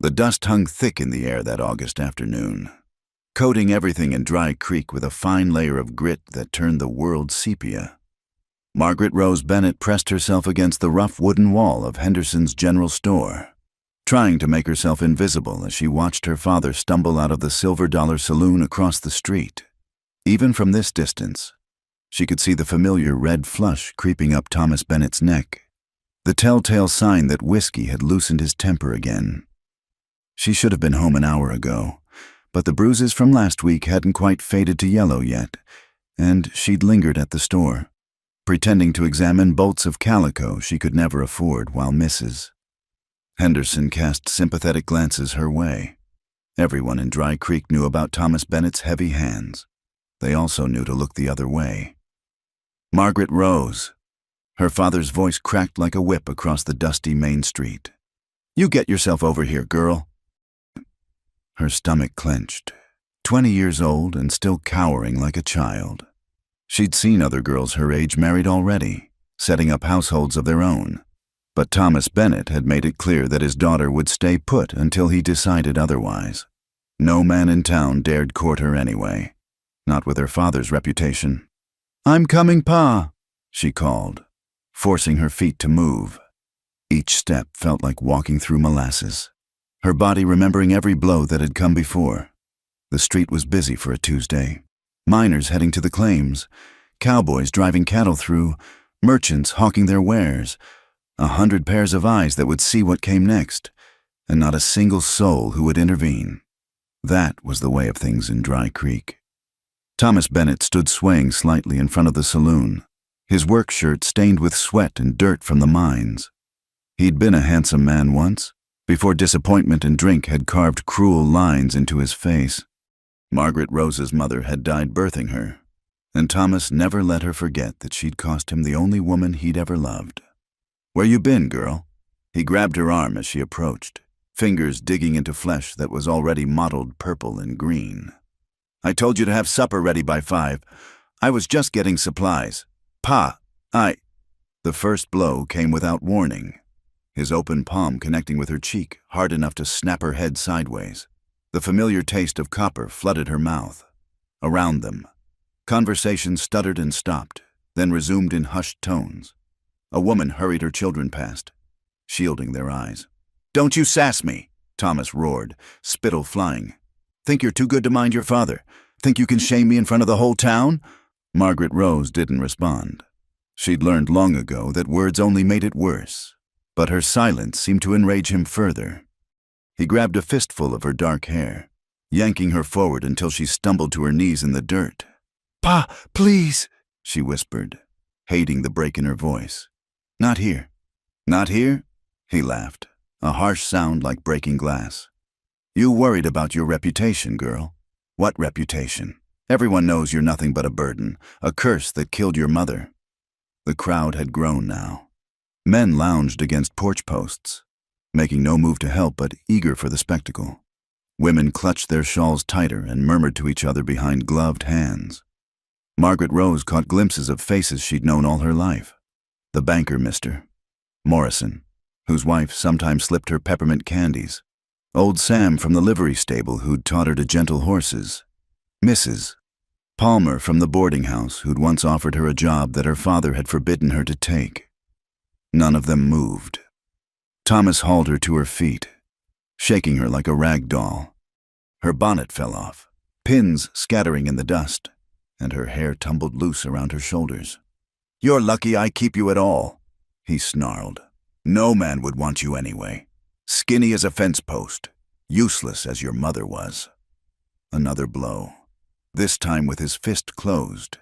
The dust hung thick in the air that August afternoon, coating everything in Dry Creek with a fine layer of grit that turned the world sepia. Margaret Rose Bennett pressed herself against the rough wooden wall of Henderson's general store, trying to make herself invisible as she watched her father stumble out of the Silver Dollar Saloon across the street. Even from this distance, she could see the familiar red flush creeping up Thomas Bennett's neck, the telltale sign that whiskey had loosened his temper again. She should have been home an hour ago, but the bruises from last week hadn't quite faded to yellow yet, and she'd lingered at the store, pretending to examine bolts of calico she could never afford while Mrs. Henderson cast sympathetic glances her way. Everyone in Dry Creek knew about Thomas Bennett's heavy hands. They also knew to look the other way. Margaret Rose. Her father's voice cracked like a whip across the dusty main street. "You get yourself over here, girl." Her stomach clenched. 20 years old and still cowering like a child. She'd seen other girls her age married already, setting up households of their own. But Thomas Bennett had made it clear that his daughter would stay put until he decided otherwise. No man in town dared court her anyway, not with her father's reputation. "I'm coming, Pa," she called, forcing her feet to move. Each step felt like walking through molasses, her body remembering every blow that had come before. The street was busy for a Tuesday. Miners heading to the claims, cowboys driving cattle through, merchants hawking their wares, 100 pairs of eyes that would see what came next, and not a single soul who would intervene. That was the way of things in Dry Creek. Thomas Bennett stood swaying slightly in front of the saloon, his work shirt stained with sweat and dirt from the mines. He'd been a handsome man once, before disappointment and drink had carved cruel lines into his face. Margaret Rose's mother had died birthing her, and Thomas never let her forget that she'd cost him the only woman he'd ever loved. "Where you been, girl?" He grabbed her arm as she approached, fingers digging into flesh that was already mottled purple and green. "I told you to have supper ready by 5. I was just getting supplies. Pa, The first blow came without warning, his open palm connecting with her cheek hard enough to snap her head sideways. The familiar taste of copper flooded her mouth. Around them, conversation stuttered and stopped, then resumed in hushed tones. A woman hurried her children past, shielding their eyes. "Don't you sass me," Thomas roared, spittle flying. "Think you're too good to mind your father? Think you can shame me in front of the whole town?" Margaret Rose didn't respond. She'd learned long ago that words only made it worse, but her silence seemed to enrage him further. He grabbed a fistful of her dark hair, yanking her forward until she stumbled to her knees in the dirt. "Pa, please," she whispered, hating the break in her voice. "Not here." "Not here?" He laughed, a harsh sound like breaking glass. "You worried about your reputation, girl." "What reputation? Everyone knows you're nothing but a burden, a curse that killed your mother." The crowd had grown now. Men lounged against porch posts, making no move to help but eager for the spectacle. Women clutched their shawls tighter and murmured to each other behind gloved hands. Margaret Rose caught glimpses of faces she'd known all her life. The banker, Mr. Morrison, whose wife sometimes slipped her peppermint candies. Old Sam from the livery stable who'd taught her to gentle horses. Mrs. Palmer from the boarding house who'd once offered her a job that her father had forbidden her to take. None of them moved. Thomas hauled her to her feet, shaking her like a rag doll. Her bonnet fell off, pins scattering in the dust, and her hair tumbled loose around her shoulders. "You're lucky I keep you at all," he snarled. "No man would want you anyway. Skinny as a fence post, useless as your mother was." Another blow, this time with his fist closed.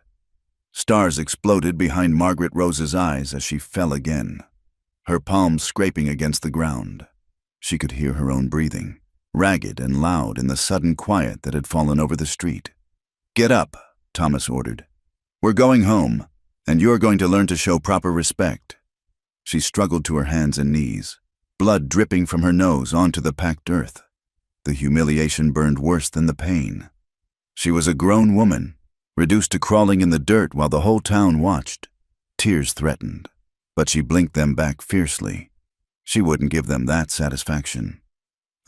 Stars exploded behind Margaret Rose's eyes as she fell again, her palms scraping against the ground. She could hear her own breathing, ragged and loud in the sudden quiet that had fallen over the street. "Get up," Thomas ordered. "We're going home, and you're going to learn to show proper respect." She struggled to her hands and knees, blood dripping from her nose onto the packed earth. The humiliation burned worse than the pain. She was a grown woman, reduced to crawling in the dirt while the whole town watched. Tears threatened, but she blinked them back fiercely. She wouldn't give them that satisfaction.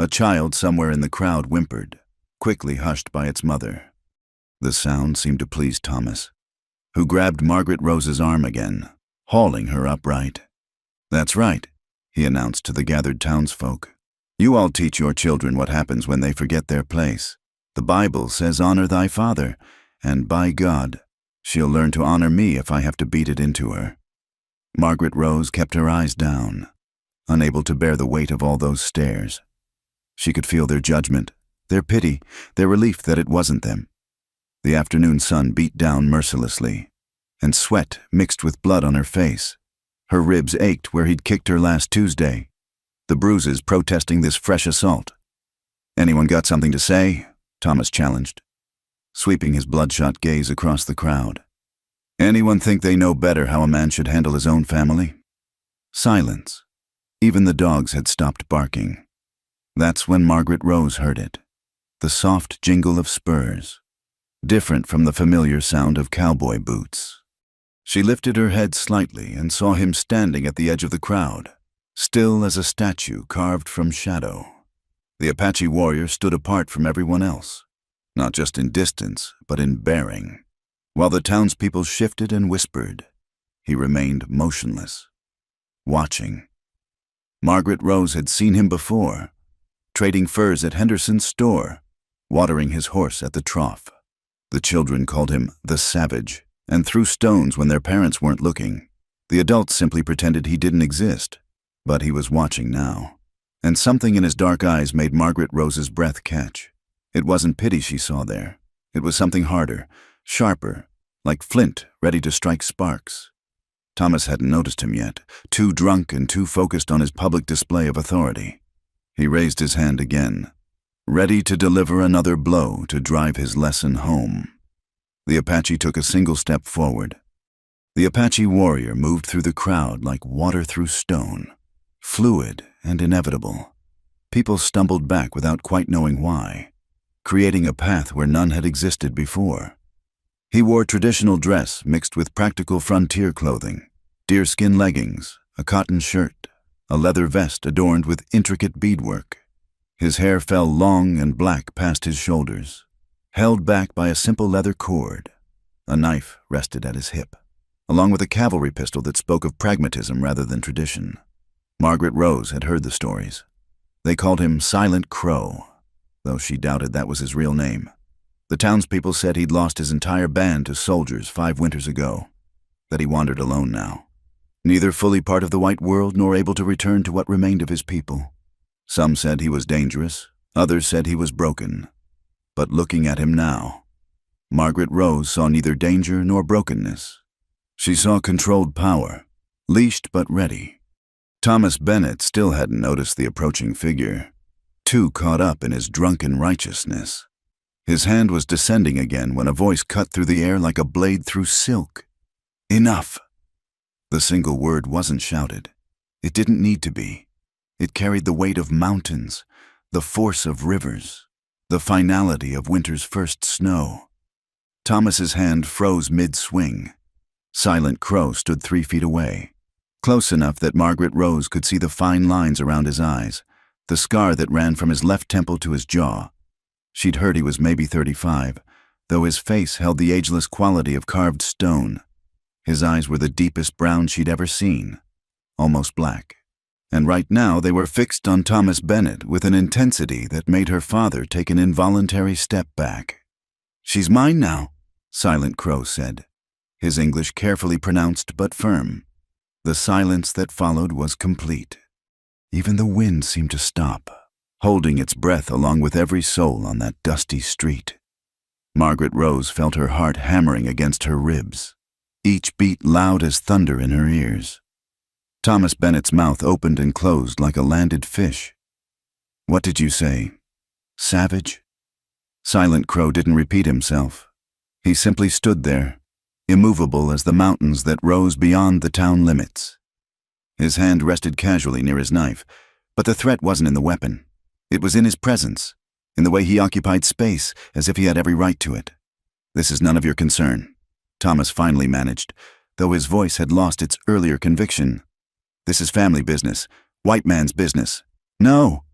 A child somewhere in the crowd whimpered, quickly hushed by its mother. The sound seemed to please Thomas, who grabbed Margaret Rose's arm again, hauling her upright. "That's right," he announced to the gathered townsfolk. "You all teach your children what happens when they forget their place. The Bible says honor thy father, and by God, she'll learn to honor me if I have to beat it into her." Margaret Rose kept her eyes down, unable to bear the weight of all those stares. She could feel their judgment, their pity, their relief that it wasn't them. The afternoon sun beat down mercilessly, and sweat mixed with blood on her face. Her ribs ached where he'd kicked her last Tuesday, the bruises protesting this fresh assault. "Anyone got something to say?" Thomas challenged, sweeping his bloodshot gaze across the crowd. "Anyone think they know better how a man should handle his own family?" Silence. Even the dogs had stopped barking. That's when Margaret Rose heard it. The soft jingle of spurs, different from the familiar sound of cowboy boots. She lifted her head slightly and saw him standing at the edge of the crowd, still as a statue carved from shadow. The Apache warrior stood apart from everyone else, not just in distance, but in bearing. While the townspeople shifted and whispered, he remained motionless, watching. Margaret Rose had seen him before, trading furs at Henderson's store, watering his horse at the trough. The children called him the Savage and threw stones when their parents weren't looking. The adults simply pretended he didn't exist, but he was watching now. And something in his dark eyes made Margaret Rose's breath catch. It wasn't pity she saw there. It was something harder, sharper, like flint ready to strike sparks. Thomas hadn't noticed him yet, too drunk and too focused on his public display of authority. He raised his hand again, ready to deliver another blow to drive his lesson home. The Apache took a single step forward. The Apache warrior moved through the crowd like water through stone, fluid and inevitable. People stumbled back without quite knowing why, creating a path where none had existed before. He wore traditional dress mixed with practical frontier clothing, deerskin leggings, a cotton shirt, a leather vest adorned with intricate beadwork. His hair fell long and black past his shoulders, held back by a simple leather cord. A knife rested at his hip, along with a cavalry pistol that spoke of pragmatism rather than tradition. Margaret Rose had heard the stories. They called him Silent Crow, though she doubted that was his real name. The townspeople said he'd lost his entire band to soldiers 5 winters ago, that he wandered alone now, neither fully part of the white world nor able to return to what remained of his people. Some said he was dangerous, others said he was broken. But looking at him now, Margaret Rose saw neither danger nor brokenness. She saw controlled power, leashed but ready. Thomas Bennett still hadn't noticed the approaching figure, too caught up in his drunken righteousness. His hand was descending again when a voice cut through the air like a blade through silk. "Enough!" The single word wasn't shouted. It didn't need to be. It carried the weight of mountains, the force of rivers, the finality of winter's first snow. Thomas's hand froze mid-swing. Silent Crow stood 3 feet away, close enough that Margaret Rose could see the fine lines around his eyes, the scar that ran from his left temple to his jaw. She'd heard he was maybe 35, though his face held the ageless quality of carved stone. His eyes were the deepest brown she'd ever seen, almost black. And right now they were fixed on Thomas Bennett with an intensity that made her father take an involuntary step back. "She's mine now," Silent Crow said, his English carefully pronounced but firm. The silence that followed was complete. Even the wind seemed to stop, holding its breath along with every soul on that dusty street. Margaret Rose felt her heart hammering against her ribs, each beat loud as thunder in her ears. Thomas Bennett's mouth opened and closed like a landed fish. "What did you say? Savage?" Silent Crow didn't repeat himself. He simply stood there, immovable as the mountains that rose beyond the town limits. His hand rested casually near his knife, but the threat wasn't in the weapon. It was in his presence, in the way he occupied space, as if he had every right to it. "This is none of your concern," Thomas finally managed, though his voice had lost its earlier conviction. "This is family business, white man's business." "No!"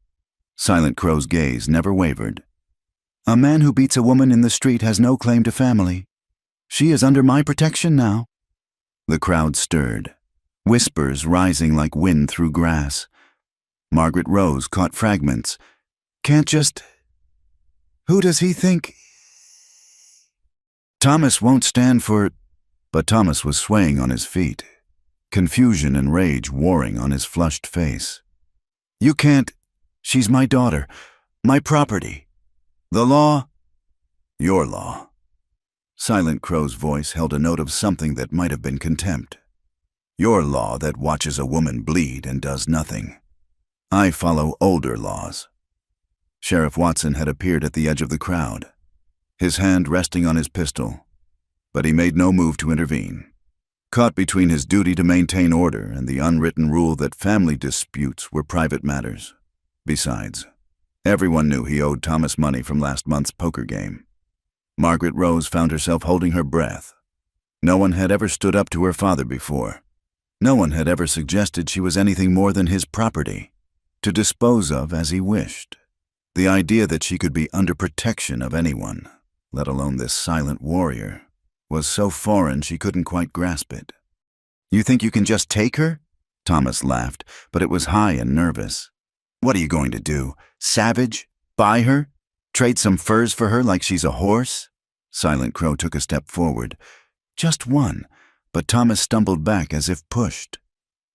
Silent Crow's gaze never wavered. "A man who beats a woman in the street has no claim to family. She is under my protection now." The crowd stirred, whispers rising like wind through grass. Margaret Rose caught fragments. "Can't just... Who does he think? Thomas won't stand for..." But Thomas was swaying on his feet, confusion and rage warring on his flushed face. "You can't... She's my daughter, my property. The law..." "Your law." Silent Crow's voice held a note of something that might have been contempt. "Your law that watches a woman bleed and does nothing. I follow older laws." Sheriff Watson had appeared at the edge of the crowd, his hand resting on his pistol, but he made no move to intervene, caught between his duty to maintain order and the unwritten rule that family disputes were private matters. Besides, everyone knew he owed Thomas money from last month's poker game. Margaret Rose found herself holding her breath. No one had ever stood up to her father before. No one had ever suggested she was anything more than his property, to dispose of as he wished. The idea that she could be under protection of anyone, let alone this silent warrior, was so foreign she couldn't quite grasp it. "You think you can just take her?" Thomas laughed, but it was high and nervous. "What are you going to do? Savage? Buy her? Trade some furs for her like she's a horse?" Silent Crow took a step forward. Just one, but Thomas stumbled back as if pushed.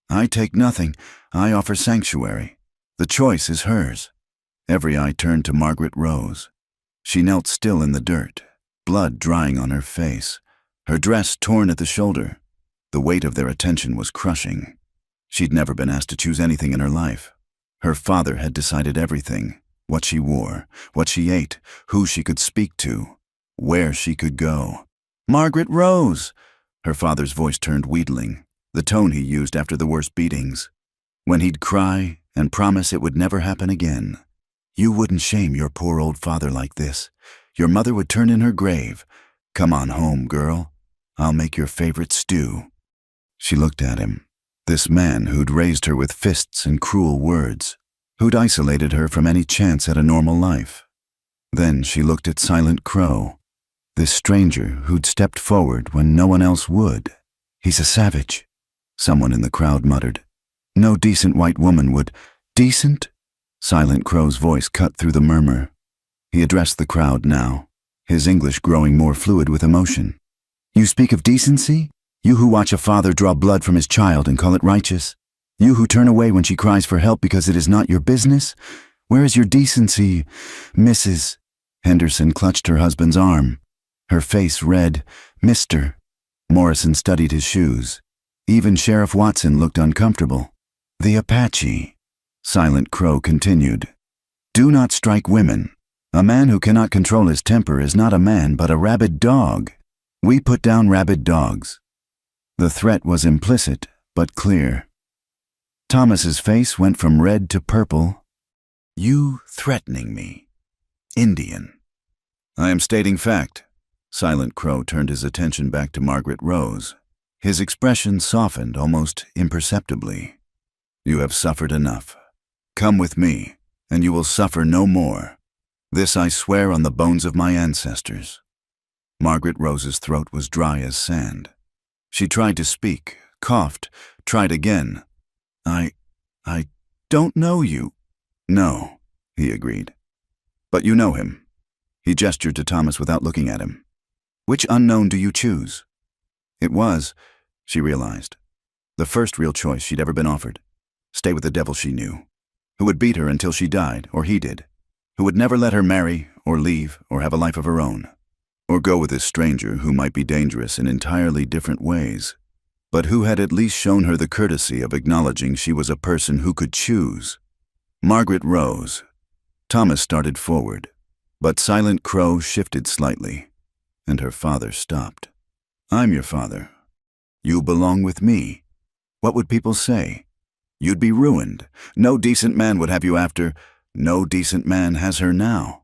"I take nothing. I offer sanctuary. The choice is hers." Every eye turned to Margaret Rose. She knelt still in the dirt, blood drying on her face, her dress torn at the shoulder. The weight of their attention was crushing. She'd never been asked to choose anything in her life. Her father had decided everything: what she wore, what she ate, who she could speak to, where she could go. "Margaret Rose!" Her father's voice turned wheedling, the tone he used after the worst beatings, when he'd cry and promise it would never happen again. "You wouldn't shame your poor old father like this. Your mother would turn in her grave. Come on home, girl. I'll make your favorite stew." She looked at him, this man who'd raised her with fists and cruel words, who'd isolated her from any chance at a normal life. Then she looked at Silent Crow, this stranger who'd stepped forward when no one else would. "He's a savage," someone in the crowd muttered. "No decent white woman would..." "Decent?" Silent Crow's voice cut through the murmur. He addressed the crowd now, his English growing more fluid with emotion. "You speak of decency? You who watch a father draw blood from his child and call it righteous? You who turn away when she cries for help because it is not your business? Where is your decency, Mrs.?" Henderson clutched her husband's arm, her face red. "Mr." Morrison studied his shoes. Even Sheriff Watson looked uncomfortable. "The Apache," Silent Crow continued. "Do not strike women. A man who cannot control his temper is not a man but a rabid dog. We put down rabid dogs." The threat was implicit, but clear. Thomas's face went from red to purple. "You threatening me? Indian." "I am stating fact." Silent Crow turned his attention back to Margaret Rose. His expression softened almost imperceptibly. "You have suffered enough. Come with me, and you will suffer no more. This I swear on the bones of my ancestors." Margaret Rose's throat was dry as sand. She tried to speak, coughed, tried again. I don't know you." "No," he agreed. "But you know him." He gestured to Thomas without looking at him. "Which unknown do you choose?" It was, she realized, the first real choice she'd ever been offered. Stay with the devil she knew, who would beat her until she died, or he did, who would never let her marry, or leave, or have a life of her own, or go with this stranger who might be dangerous in entirely different ways, but who had at least shown her the courtesy of acknowledging she was a person who could choose. Margaret Rose. Thomas started forward, but Silent Crow shifted slightly, and her father stopped. "I'm your father. You belong with me. What would people say? You'd be ruined. No decent man would have you after. No decent man has her now."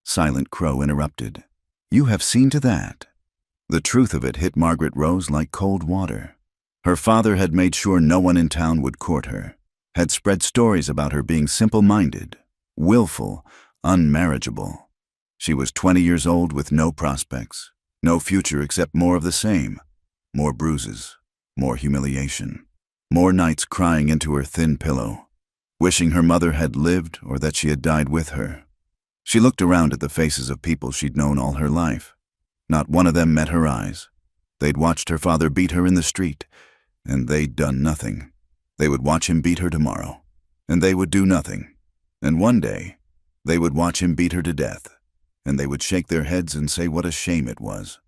Silent Crow interrupted. "You have seen to that." The truth of it hit Margaret Rose like cold water. Her father had made sure no one in town would court her, had spread stories about her being simple-minded, willful, unmarriageable. She was 20 years old with no prospects, no future except more of the same. More bruises, more humiliation, more nights crying into her thin pillow, wishing her mother had lived or that she had died with her. She looked around at the faces of people she'd known all her life. Not one of them met her eyes. They'd watched her father beat her in the street, and they'd done nothing. They would watch him beat her tomorrow, and they would do nothing. And one day, they would watch him beat her to death, and they would shake their heads and say what a shame it was.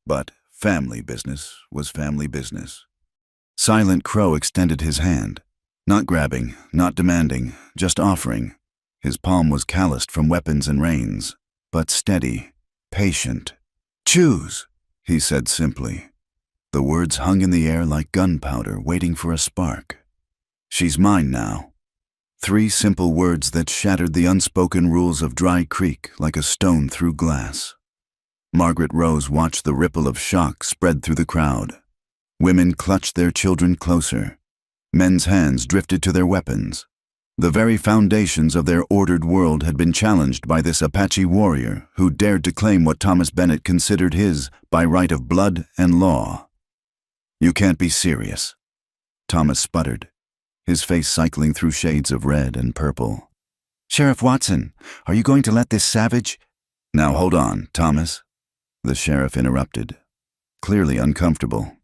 But family business was family business. Silent Crow extended his hand, not grabbing, not demanding, just offering. His palm was calloused from weapons and reins, but steady, patient. "Choose," he said simply. The words hung in the air like gunpowder waiting for a spark. "She's mine now." 3 simple words that shattered the unspoken rules of Dry Creek like a stone through glass. Margaret Rose watched the ripple of shock spread through the crowd. Women clutched their children closer. Men's hands drifted to their weapons. The very foundations of their ordered world had been challenged by this Apache warrior who dared to claim what Thomas Bennett considered his by right of blood and law. "You can't be serious," Thomas sputtered, his face cycling through shades of red and purple. "Sheriff Watson, are you going to let this savage—" "Now hold on, Thomas," the sheriff interrupted, clearly uncomfortable.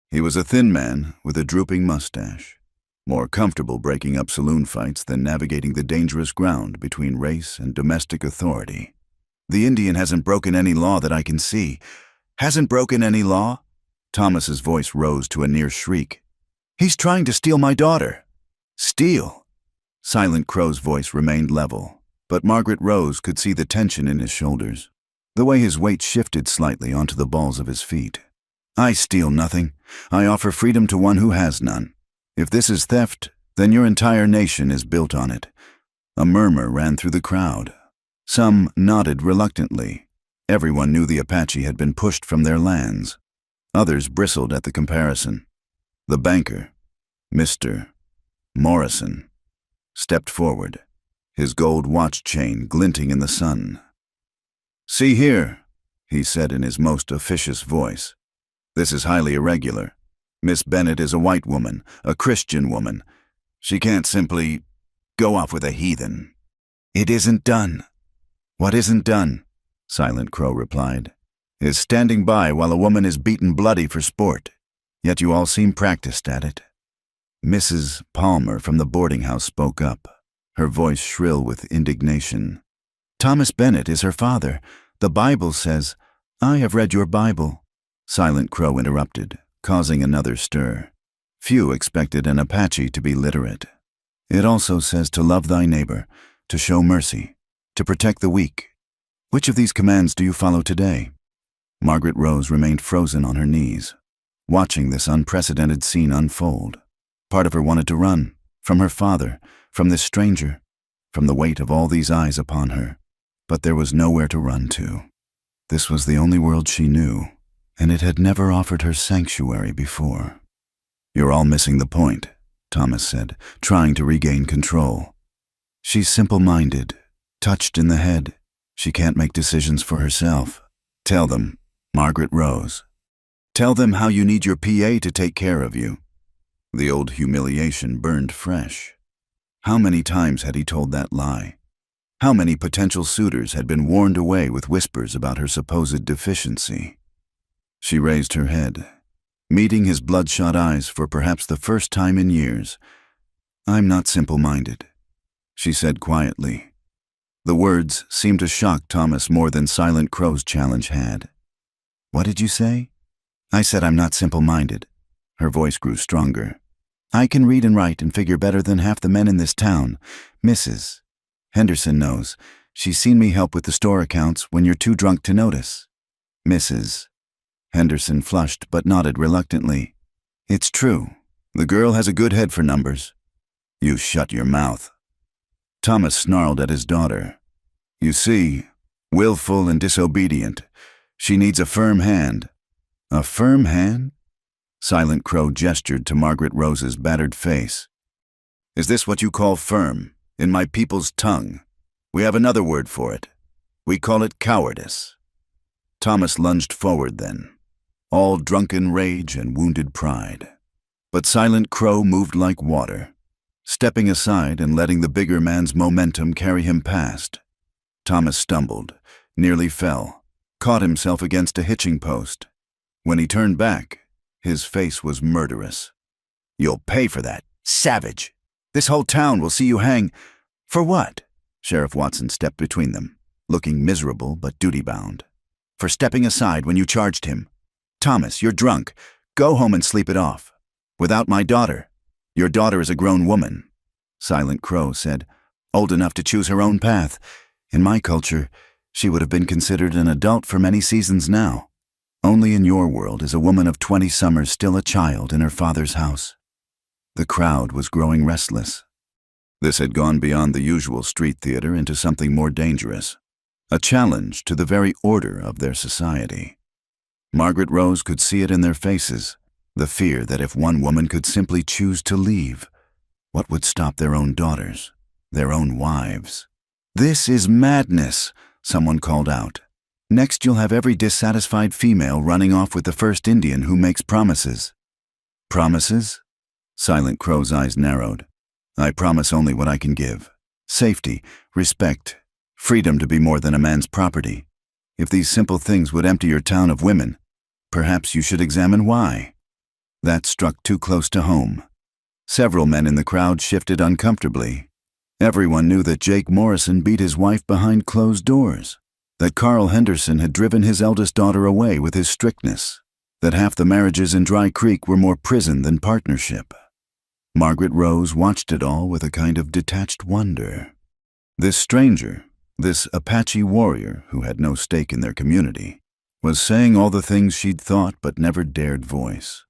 He was a thin man with a drooping mustache, more comfortable breaking up saloon fights than navigating the dangerous ground between race and domestic authority. "The Indian hasn't broken any law that I can see." "Hasn't broken any law?" Thomas's voice rose to a near shriek. "He's trying to steal my daughter." "Steal?" Silent Crow's voice remained level, but Margaret Rose could see the tension in his shoulders, the way his weight shifted slightly onto the balls of his feet. "I steal nothing. I offer freedom to one who has none. If this is theft, then your entire nation is built on it." A murmur ran through the crowd. Some nodded reluctantly. Everyone knew the Apache had been pushed from their lands. Others bristled at the comparison. The banker, Mr. Morrison, stepped forward, his gold watch chain glinting in the sun. "See here," he said in his most officious voice. "This is highly irregular. Miss Bennett is a white woman, a Christian woman. She can't simply go off with a heathen." "It isn't done." "What isn't done," Silent Crow replied, "is standing by while a woman is beaten bloody for sport. Yet you all seem practiced at it." Mrs. Palmer from the boarding house spoke up, her voice shrill with indignation. "Thomas Bennett is her father. The Bible says—" "I have read your Bible," Silent Crow interrupted, causing another stir. Few expected an Apache to be literate. "It also says to love thy neighbor, to show mercy, to protect the weak. Which of these commands do you follow today?" Margaret Rose remained frozen on her knees, watching this unprecedented scene unfold. Part of her wanted to run, from her father, from this stranger, from the weight of all these eyes upon her. But there was nowhere to run to. This was the only world she knew, and it had never offered her sanctuary before. "You're all missing the point," Thomas said, trying to regain control. "She's simple-minded, touched in the head. She can't make decisions for herself. Tell them, Margaret Rose. Tell them how you need your PA to take care of you." The old humiliation burned fresh. How many times had he told that lie? How many potential suitors had been warned away with whispers about her supposed deficiency? She raised her head, meeting his bloodshot eyes for perhaps the first time in years. "I'm not simple-minded," she said quietly. The words seemed to shock Thomas more than Silent Crow's challenge had. "What did you say?" "I said I'm not simple-minded." Her voice grew stronger. "I can read and write and figure better than half the men in this town. Mrs. Henderson knows. She's seen me help with the store accounts when you're too drunk to notice." Mrs. Henderson flushed but nodded reluctantly. "It's true. The girl has a good head for numbers." "You shut your mouth." Thomas snarled at his daughter. "You see, willful and disobedient. She needs a firm hand." "A firm hand?" Silent Crow gestured to Margaret Rose's battered face. "Is this what you call firm, in my people's tongue?" We have another word for it. We call it cowardice. Thomas lunged forward then, all drunken rage and wounded pride. But Silent Crow moved like water, stepping aside and letting the bigger man's momentum carry him past. Thomas stumbled, nearly fell, caught himself against a hitching post. When he turned back, his face was murderous. "You'll pay for that, savage! This whole town will see you hang—" "For what?" Sheriff Watson stepped between them, looking miserable but duty-bound. "For stepping aside when you charged him. Thomas, you're drunk. Go home and sleep it off. Without my daughter. Your daughter is a grown woman," Silent Crow said, "old enough to choose her own path. In my culture, she would have been considered an adult for many seasons now. Only in your world is a woman of 20 summers still a child in her father's house." The crowd was growing restless. This had gone beyond the usual street theater into something more dangerous, a challenge to the very order of their society. Margaret Rose could see it in their faces, the fear that if one woman could simply choose to leave, what would stop their own daughters, their own wives? "This is madness," someone called out. "Next you'll have every dissatisfied female running off with the first Indian who makes promises." "Promises?" Silent Crow's eyes narrowed. "I promise only what I can give. Safety, respect, freedom to be more than a man's property. If these simple things would empty your town of women, perhaps you should examine why." That struck too close to home. Several men in the crowd shifted uncomfortably. Everyone knew that Jake Morrison beat his wife behind closed doors, that Carl Henderson had driven his eldest daughter away with his strictness, that half the marriages in Dry Creek were more prison than partnership. Margaret Rose watched it all with a kind of detached wonder. This stranger, this Apache warrior who had no stake in their community, was saying all the things she'd thought but never dared voice.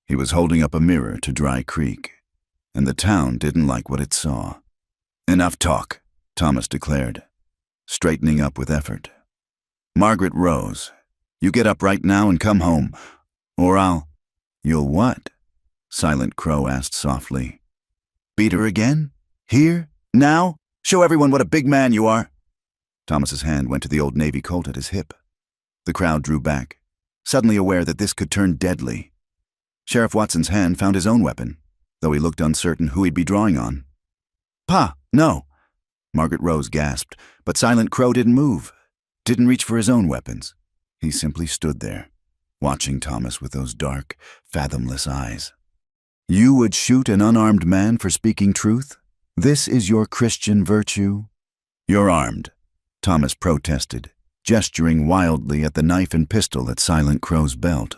He was holding up a mirror to Dry Creek, and the town didn't like what it saw. "Enough talk," Thomas declared, straightening up with effort. "Margaret Rose, you get up right now and come home, or I'll—" "You'll what?" Silent Crow asked softly. "Beat her again? Here? Now? Show everyone what a big man you are." Thomas's hand went to the old Navy Colt at his hip. The crowd drew back, suddenly aware that this could turn deadly. Sheriff Watson's hand found his own weapon, though he looked uncertain who he'd be drawing on. "Pa, no!" Margaret Rose gasped, but Silent Crow didn't move, didn't reach for his own weapons. He simply stood there, watching Thomas with those dark, fathomless eyes. "You would shoot an unarmed man for speaking truth? This is your Christian virtue?" "You're armed," Thomas protested, gesturing wildly at the knife and pistol at Silent Crow's belt.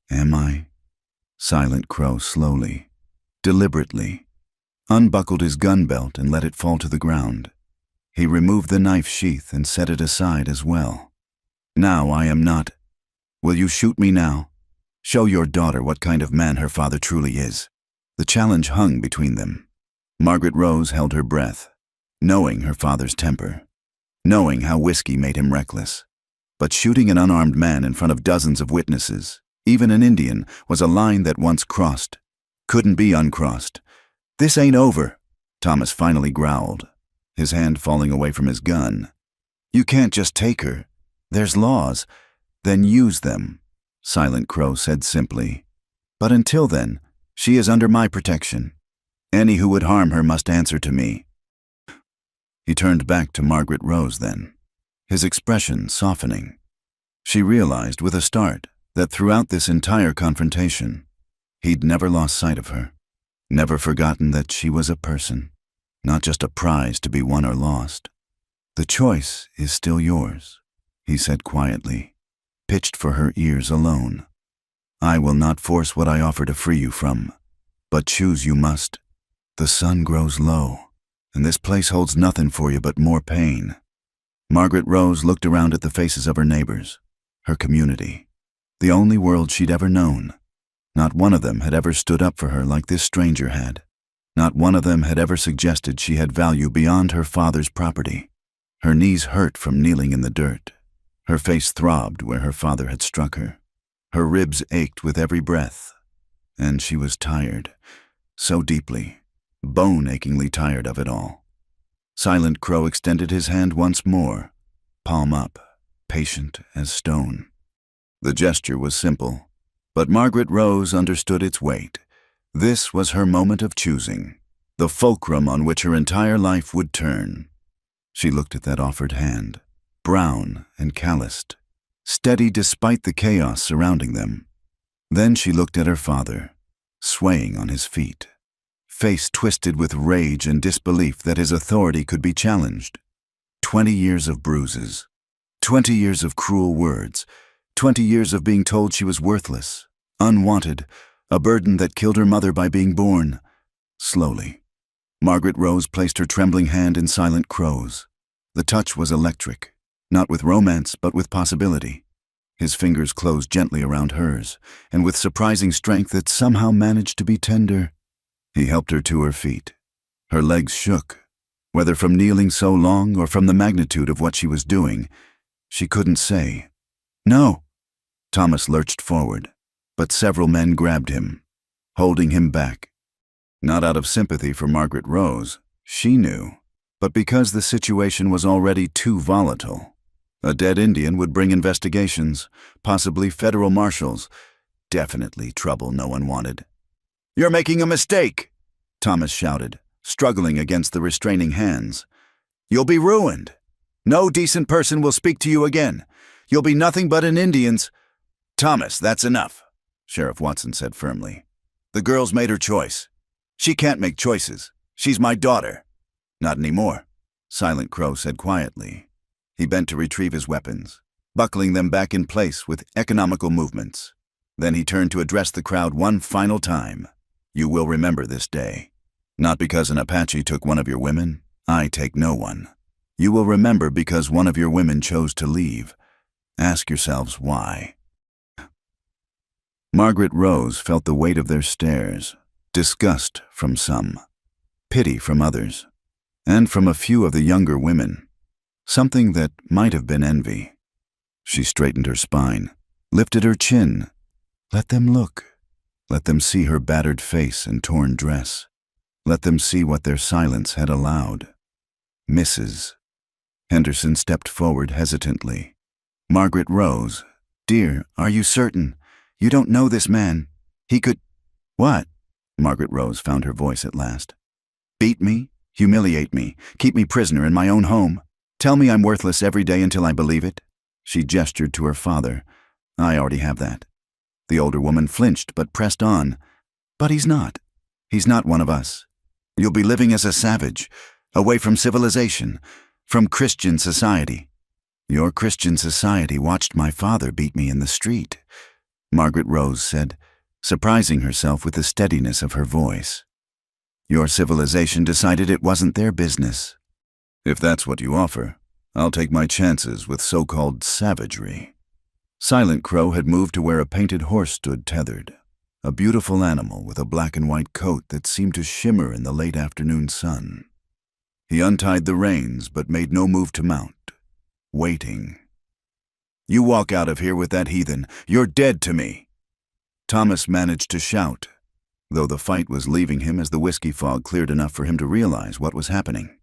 "Am I?" Silent Crow slowly, deliberately, unbuckled his gun belt and let it fall to the ground. He removed the knife sheath and set it aside as well. "Now I am not. Will you shoot me now? Show your daughter what kind of man her father truly is." The challenge hung between them. Margaret Rose held her breath, knowing her father's temper, knowing how whiskey made him reckless. But shooting an unarmed man in front of dozens of witnesses, even an Indian, was a line that once crossed, couldn't be uncrossed. "This ain't over," Thomas finally growled, his hand falling away from his gun. "You can't just take her. There's laws. Then use them," Silent Crow said simply. "But until then, she is under my protection. Any who would harm her must answer to me." He turned back to Margaret Rose then, his expression softening. She realized with a start that throughout this entire confrontation, he'd never lost sight of her, never forgotten that she was a person, not just a prize to be won or lost. "The choice is still yours," he said quietly, pitched for her ears alone. "I will not force what I offer to free you from, but choose you must. The sun grows low, and this place holds nothing for you but more pain." Margaret Rose looked around at the faces of her neighbors, her community, the only world she'd ever known. Not one of them had ever stood up for her like this stranger had. Not one of them had ever suggested she had value beyond her father's property. Her knees hurt from kneeling in the dirt. Her face throbbed where her father had struck her. Her ribs ached with every breath. And she was tired, so deeply, bone-achingly tired of it all. Silent Crow extended his hand once more, palm up, patient as stone. The gesture was simple, but Margaret Rose understood its weight. This was her moment of choosing, the fulcrum on which her entire life would turn. She looked at that offered hand, brown and calloused, steady despite the chaos surrounding them. Then she looked at her father, swaying on his feet, face twisted with rage and disbelief that his authority could be challenged. 20 years of bruises, 20 years of cruel words, 20 years of being told she was worthless, unwanted, a burden that killed her mother by being born. Slowly, Margaret Rose placed her trembling hand in Silent Crow's. The touch was electric, not with romance but with possibility. His fingers closed gently around hers, and with surprising strength that somehow managed to be tender. He helped her to her feet. Her legs shook, whether from kneeling so long or from the magnitude of what she was doing. She couldn't say. "No." Thomas lurched forward, but several men grabbed him, holding him back. Not out of sympathy for Margaret Rose, she knew, but because the situation was already too volatile. A dead Indian would bring investigations, possibly federal marshals. Definitely trouble no one wanted. "You're making a mistake," Thomas shouted, struggling against the restraining hands. "You'll be ruined. No decent person will speak to you again. You'll be nothing but an Indian's—" "Thomas, that's enough," Sheriff Watson said firmly. "The girl's made her choice. She can't make choices. She's my daughter." "Not anymore," Silent Crow said quietly. He bent to retrieve his weapons, buckling them back in place with economical movements. Then he turned to address the crowd one final time. "You will remember this day. Not because an Apache took one of your women. I take no one. You will remember because one of your women chose to leave. Ask yourselves why." Margaret Rose felt the weight of their stares, disgust from some, pity from others, and from a few of the younger women. Something that might have been envy. She straightened her spine, lifted her chin. Let them look. Let them see her battered face and torn dress. Let them see what their silence had allowed. "Mrs." Henderson stepped forward hesitantly. "Margaret Rose, dear, are you certain? You don't know this man. He could—" "What?" Margaret Rose found her voice at last. "Beat me, humiliate me, keep me prisoner in my own home. Tell me I'm worthless every day until I believe it." She gestured to her father. "I already have that." The older woman flinched but pressed on. "But he's not. He's not one of us. You'll be living as a savage, away from civilization, from Christian society." "Your Christian society watched my father beat me in the street," Margaret Rose said, surprising herself with the steadiness of her voice. "Your civilization decided it wasn't their business. If that's what you offer, I'll take my chances with so-called savagery." Silent Crow had moved to where a painted horse stood tethered, a beautiful animal with a black and white coat that seemed to shimmer in the late afternoon sun. He untied the reins but made no move to mount, waiting. "You walk out of here with that heathen, you're dead to me." Thomas managed to shout, though the fight was leaving him as the whiskey fog cleared enough for him to realize what was happening.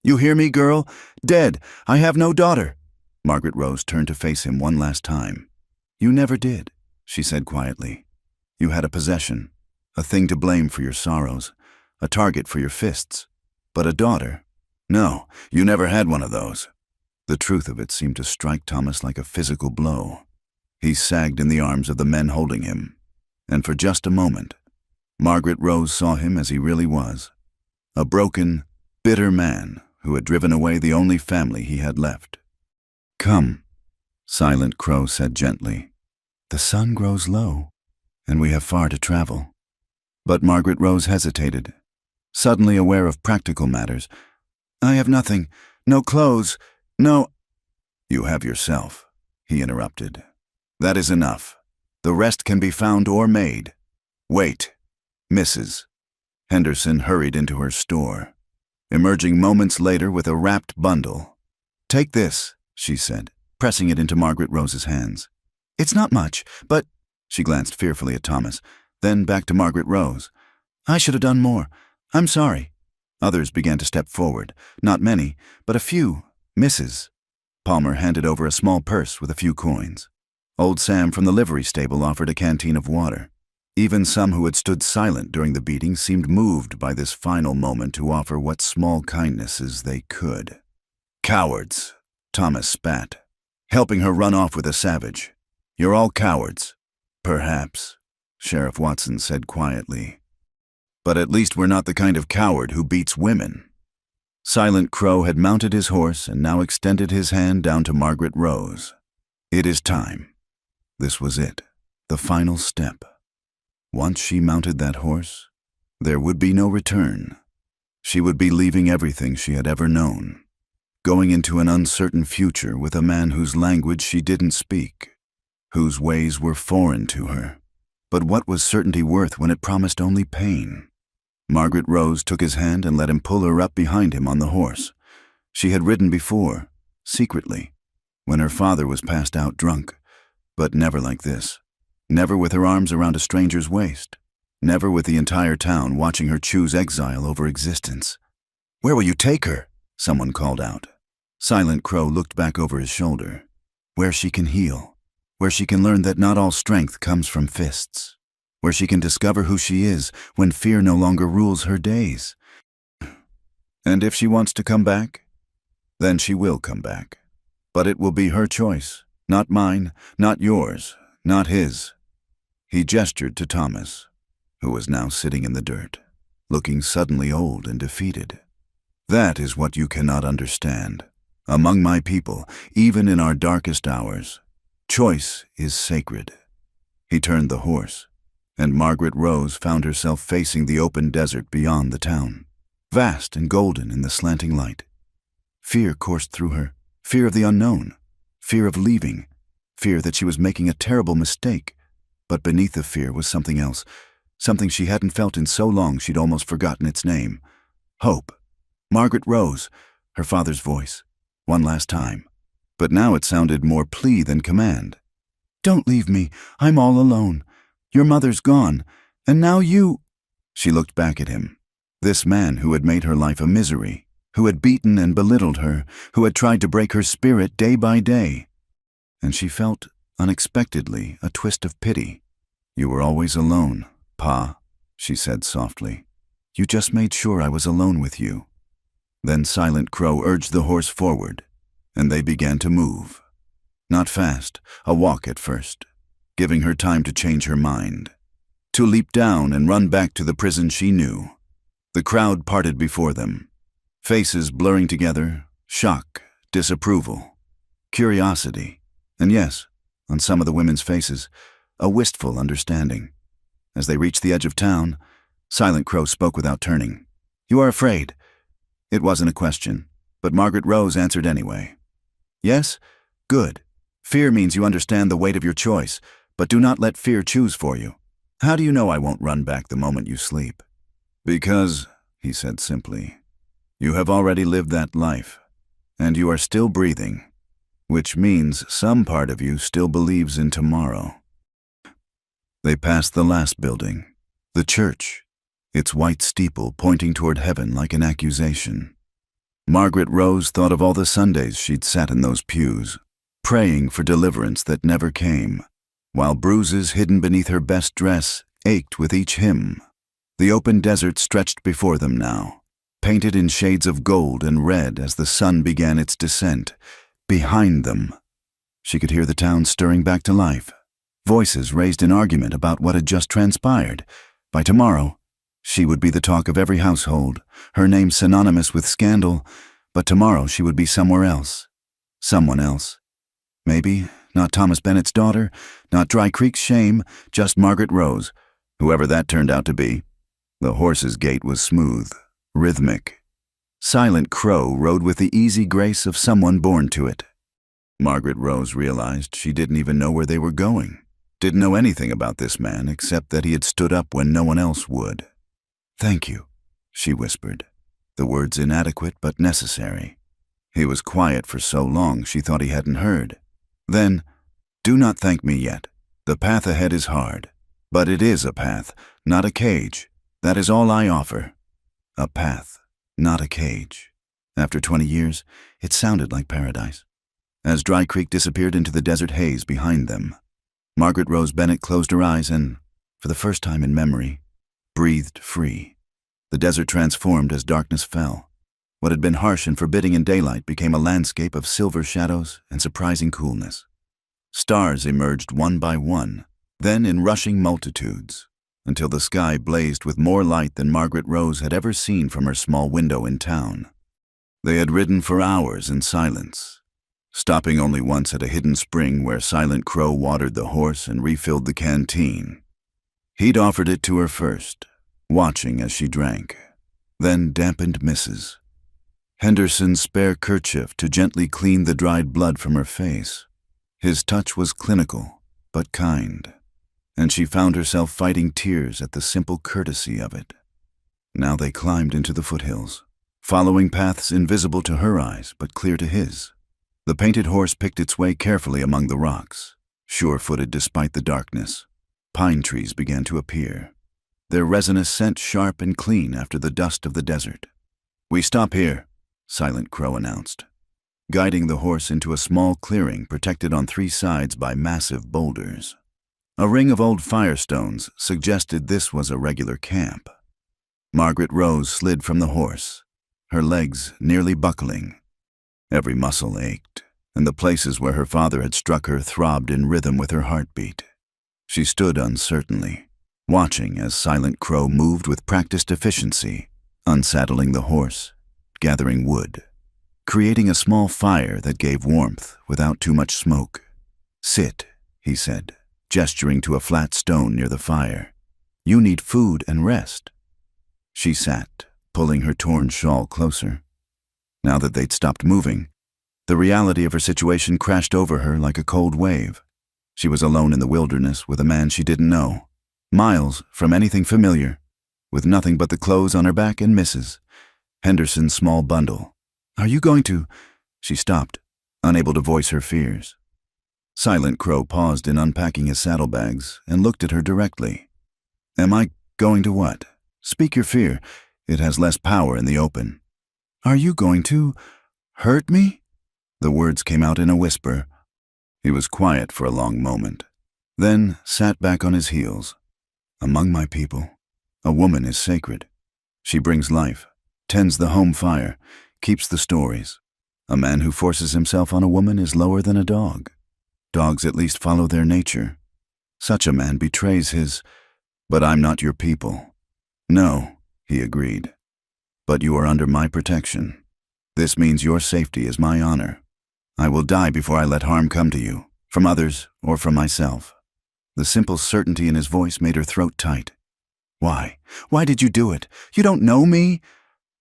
"You hear me, girl? Dead. I have no daughter." Margaret Rose turned to face him one last time. "You never did," she said quietly. "You had a possession, a thing to blame for your sorrows, a target for your fists. But a daughter? No, you never had one of those." The truth of it seemed to strike Thomas like a physical blow. He sagged in the arms of the men holding him, and for just a moment, Margaret Rose saw him as he really was, a broken, bitter man who had driven away the only family he had left. "Come," Silent Crow said gently. "The sun grows low, and we have far to travel." But Margaret Rose hesitated, suddenly aware of practical matters. "I have nothing, no clothes, no—" "You have yourself," he interrupted. "That is enough. The rest can be found or made. Wait, Mrs." Henderson hurried into her store, emerging moments later with a wrapped bundle. "Take this," she said, pressing it into Margaret Rose's hands. "It's not much, but—" She glanced fearfully at Thomas, then back to Margaret Rose. "I should have done more. I'm sorry." Others began to step forward. Not many, but a few. Misses. Palmer handed over a small purse with a few coins. Old Sam from the livery stable offered a canteen of water. Even some who had stood silent during the beating seemed moved by this final moment to offer what small kindnesses they could. "Cowards," Thomas spat, helping her run off with a savage. "You're all cowards." "Perhaps," Sheriff Watson said quietly. "But at least we're not the kind of coward who beats women." Silent Crow had mounted his horse and now extended his hand down to Margaret Rose. It is time. This was it, the final step. Once she mounted that horse, there would be no return. She would be leaving everything she had ever known, going into an uncertain future with a man whose language she didn't speak, whose ways were foreign to her. But what was certainty worth when it promised only pain? Margaret Rose took his hand and let him pull her up behind him on the horse. She had ridden before, secretly, when her father was passed out drunk, but never like this. Never with her arms around a stranger's waist. Never with the entire town watching her choose exile over existence. "Where will you take her?" someone called out. Silent Crow looked back over his shoulder. "Where she can heal. Where she can learn that not all strength comes from fists. Where she can discover who she is when fear no longer rules her days. And if she wants to come back, then she will come back. But it will be her choice, not mine, not yours, not his." He gestured to Thomas, who was now sitting in the dirt, looking suddenly old and defeated. "That is what you cannot understand. Among my people, even in our darkest hours, choice is sacred." He turned the horse, and Margaret Rose found herself facing the open desert beyond the town, vast and golden in the slanting light. Fear coursed through her, fear of the unknown, fear of leaving, fear that she was making a terrible mistake. But beneath the fear was something else, something she hadn't felt in so long she'd almost forgotten its name. Hope. Margaret Rose, her father's voice, one last time. But now it sounded more plea than command. "Don't leave me. I'm all alone. Your mother's gone, and now you—" She looked back at him. This man who had made her life a misery, who had beaten and belittled her, who had tried to break her spirit day by day. And she felt, unexpectedly, a twist of pity. "You were always alone, Pa," she said softly. "You just made sure I was alone with you." Then Silent Crow urged the horse forward, and they began to move. Not fast, a walk at first, giving her time to change her mind, to leap down and run back to the prison she knew. The crowd parted before them, faces blurring together, shock, disapproval, curiosity, and yes, on some of the women's faces, a wistful understanding. As they reached the edge of town, Silent Crow spoke without turning. "You are afraid." It wasn't a question, but Margaret Rose answered anyway. "Yes? Good. Fear means you understand the weight of your choice, but do not let fear choose for you. How do you know I won't run back the moment you sleep?" "Because," he said simply, "you have already lived that life, and you are still breathing, which means some part of you still believes in tomorrow." They passed the last building, the church, its white steeple pointing toward heaven like an accusation. Margaret Rose thought of all the Sundays she'd sat in those pews, praying for deliverance that never came, while bruises hidden beneath her best dress ached with each hymn. The open desert stretched before them now, painted in shades of gold and red as the sun began its descent. Behind them, she could hear the town stirring back to life. Voices raised in argument about what had just transpired. By tomorrow, she would be the talk of every household, her name synonymous with scandal, but tomorrow she would be somewhere else. Someone else. Maybe not Thomas Bennett's daughter, not Dry Creek's shame, just Margaret Rose, whoever that turned out to be. The horse's gait was smooth, rhythmic. Silent Crow rode with the easy grace of someone born to it. Margaret Rose realized she didn't even know where they were going. Didn't know anything about this man except that he had stood up when no one else would. "Thank you," she whispered, the words inadequate but necessary. He was quiet for so long she thought he hadn't heard. Then, "Do not thank me yet. The path ahead is hard. But it is a path, not a cage. That is all I offer. A path, not a cage. After 20 years, it sounded like paradise. As Dry Creek disappeared into the desert haze behind them, Margaret Rose Bennett closed her eyes and, for the first time in memory, breathed free. The desert transformed as darkness fell. What had been harsh and forbidding in daylight became a landscape of silver shadows and surprising coolness. Stars emerged one by one, then in rushing multitudes, until the sky blazed with more light than Margaret Rose had ever seen from her small window in town. They had ridden for hours in silence, stopping only once at a hidden spring where Silent Crow watered the horse and refilled the canteen. He'd offered it to her first, watching as she drank, then dampened Mrs. Henderson's spare kerchief to gently clean the dried blood from her face. His touch was clinical, but kind, and she found herself fighting tears at the simple courtesy of it. Now they climbed into the foothills, following paths invisible to her eyes but clear to his. The painted horse picked its way carefully among the rocks, sure-footed despite the darkness. Pine trees began to appear, their resinous scent sharp and clean after the dust of the desert. "We stop here," Silent Crow announced, guiding the horse into a small clearing protected on 3 sides by massive boulders. A ring of old firestones suggested this was a regular camp. Margaret Rose slid from the horse, her legs nearly buckling. Every muscle ached, and the places where her father had struck her throbbed in rhythm with her heartbeat. She stood uncertainly, watching as Silent Crow moved with practiced efficiency, unsaddling the horse, gathering wood, creating a small fire that gave warmth without too much smoke. "Sit," he said, gesturing to a flat stone near the fire. "You need food and rest." She sat, pulling her torn shawl closer. Now that they'd stopped moving, the reality of her situation crashed over her like a cold wave. She was alone in the wilderness with a man she didn't know, miles from anything familiar, with nothing but the clothes on her back and Mrs. Henderson's small bundle. "Are you going to—" She stopped, unable to voice her fears. Silent Crow paused in unpacking his saddlebags and looked at her directly. "Am I going to what? Speak your fear. It has less power in the open." "Are you going to hurt me?" The words came out in a whisper. He was quiet for a long moment, then sat back on his heels. "Among my people, a woman is sacred. She brings life, tends the home fire, keeps the stories. A man who forces himself on a woman is lower than a dog. Dogs at least follow their nature. Such a man betrays his— But I'm not your people." "No," he agreed. "But you are under my protection. This means your safety is my honor. I will die before I let harm come to you, from others or from myself." The simple certainty in his voice made her throat tight. "Why? Why did you do it? You don't know me?"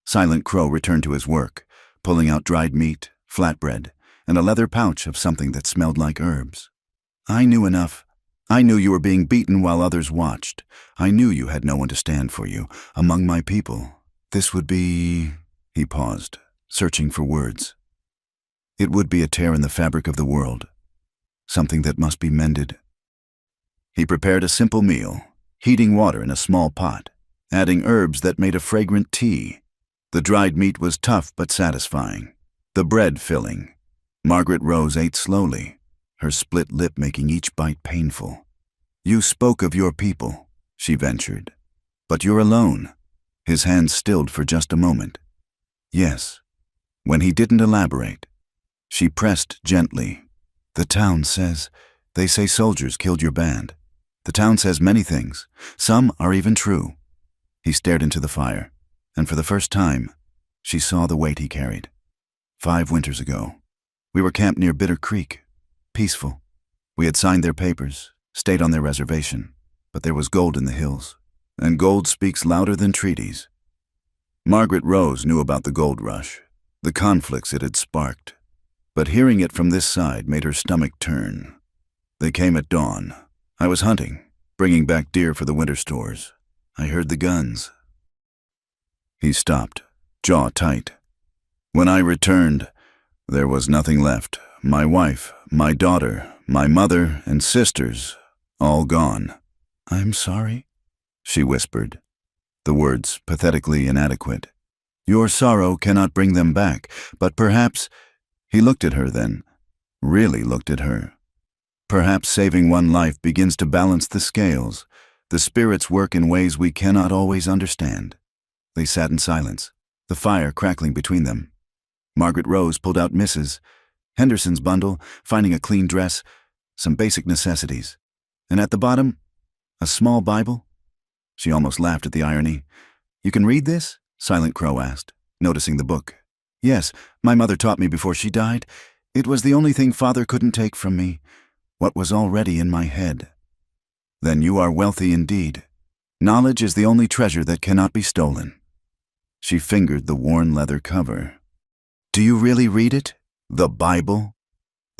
Silent Crow returned to his work, pulling out dried meat, flatbread, and a leather pouch of something that smelled like herbs. "I knew enough. I knew you were being beaten while others watched. I knew you had no one to stand for you. Among my people, this would be—" He paused, searching for words. "It would be a tear in the fabric of the world, something that must be mended." He prepared a simple meal, heating water in a small pot, adding herbs that made a fragrant tea. The dried meat was tough but satisfying, the bread filling. Margaret Rose ate slowly, her split lip making each bite painful. "You spoke of your people," she ventured. "But you're alone." His hands stilled for just a moment. "Yes." When he didn't elaborate, she pressed gently. "The town says— They say soldiers killed your band. The town says many things. Some are even true." He stared into the fire, and for the first time, she saw the weight he carried. 5 winters ago, we were camped near Bitter Creek, peaceful. We had signed their papers, stayed on their reservation, but there was gold in the hills, and gold speaks louder than treaties. Margaret Rose knew about the gold rush, the conflicts it had sparked, but hearing it from this side made her stomach turn. "They came at dawn. I was hunting, bringing back deer for the winter stores. I heard the guns." He stopped, jaw tight. "When I returned, there was nothing left. My wife, my daughter, my mother and sisters, all gone." "I'm sorry," she whispered, the words pathetically inadequate. Your sorrow cannot bring them back, but perhaps— He looked at her then, really looked at her. Perhaps saving one life begins to balance the scales. The spirits work in ways we cannot always understand. They sat in silence, the fire crackling between them. Margaret Rose pulled out Mrs. Henderson's bundle, finding a clean dress, some basic necessities. And at the bottom, a small Bible. She almost laughed at the irony. "You can read this?" Silent Crow asked, noticing the book. "Yes, my mother taught me before she died. It was the only thing Father couldn't take from me, what was already in my head." "Then you are wealthy indeed. Knowledge is the only treasure that cannot be stolen." She fingered the worn leather cover. "Do you really read it? The Bible?"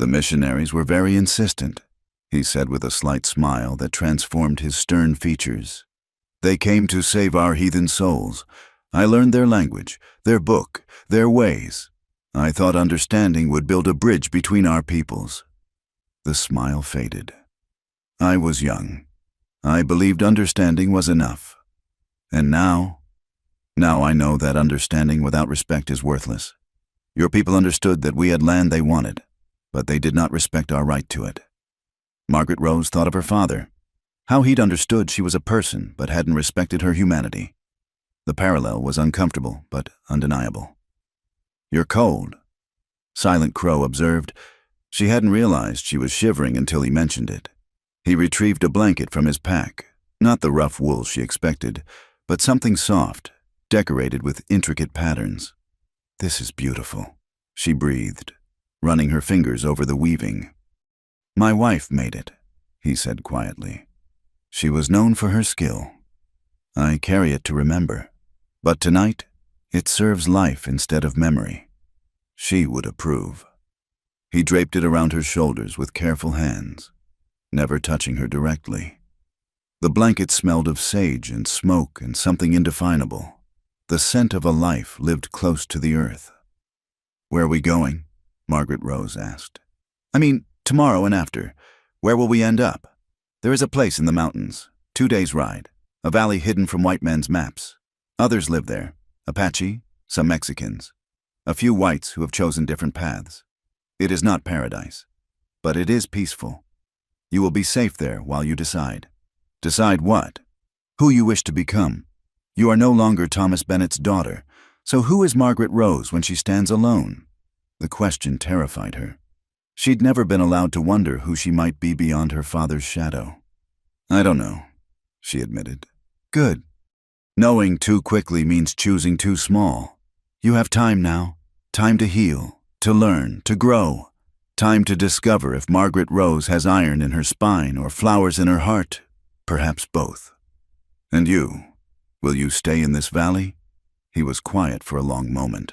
"The missionaries were very insistent," he said with a slight smile that transformed his stern features. "They came to save our heathen souls. I learned their language, their book, their ways. I thought understanding would build a bridge between our peoples." The smile faded. "I was young. I believed understanding was enough. And now I know that understanding without respect is worthless. Your people understood that we had land they wanted, but they did not respect our right to it." Margaret Rose thought of her father, how he'd understood she was a person but hadn't respected her humanity. The parallel was uncomfortable but undeniable. "You're cold," Silent Crow observed. She hadn't realized she was shivering until he mentioned it. He retrieved a blanket from his pack, not the rough wool she expected, but something soft, decorated with intricate patterns. "This is beautiful," she breathed, running her fingers over the weaving. "My wife made it," he said quietly. "She was known for her skill. I carry it to remember. But tonight, it serves life instead of memory. She would approve." He draped it around her shoulders with careful hands, never touching her directly. The blanket smelled of sage and smoke and something indefinable, the scent of a life lived close to the earth. "Where are we going?" Margaret Rose asked. "I mean, tomorrow and after. Where will we end up?" "There is a place in the mountains, 2 days' ride, a valley hidden from white men's maps. Others live there, Apache, some Mexicans, a few whites who have chosen different paths. It is not paradise, but it is peaceful. You will be safe there while you decide." "Decide what?" "Who you wish to become. You are no longer Thomas Bennett's daughter, so who is Margaret Rose when she stands alone?" The question terrified her. She'd never been allowed to wonder who she might be beyond her father's shadow. "I don't know," she admitted. "Good. Knowing too quickly means choosing too small. You have time now, time to heal, to learn, to grow. Time to discover if Margaret Rose has iron in her spine or flowers in her heart, perhaps both." "And you? Will you stay in this valley?" He was quiet for a long moment.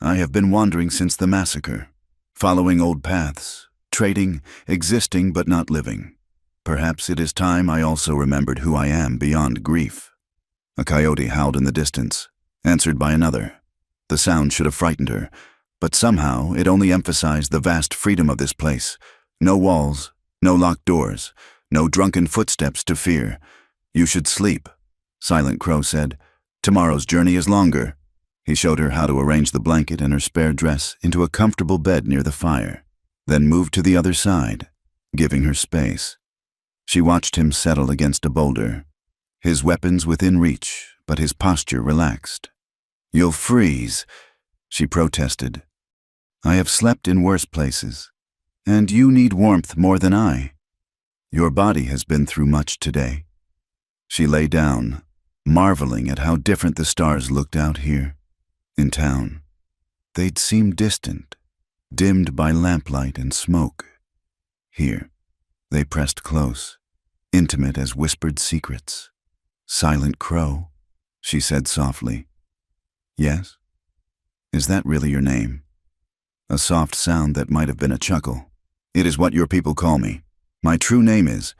"I have been wandering since the massacre, following old paths, trading, existing but not living. Perhaps it is time I also remembered who I am beyond grief." A coyote howled in the distance, answered by another. The sound should have frightened her, but somehow it only emphasized the vast freedom of this place. No walls, no locked doors, no drunken footsteps to fear. "You should sleep," Silent Crow said. "Tomorrow's journey is longer." He showed her how to arrange the blanket and her spare dress into a comfortable bed near the fire, then moved to the other side, giving her space. She watched him settle against a boulder, his weapons within reach, but his posture relaxed. "You'll freeze," she protested. "I have slept in worse places, and you need warmth more than I. Your body has been through much today." She lay down, marveling at how different the stars looked out here, in town. They'd seemed distant, dimmed by lamplight and smoke. Here, they pressed close, intimate as whispered secrets. "Silent Crow," she said softly. "Yes? Is that really your name?" A soft sound that might have been a chuckle. "It is what your people call me. My true name is—"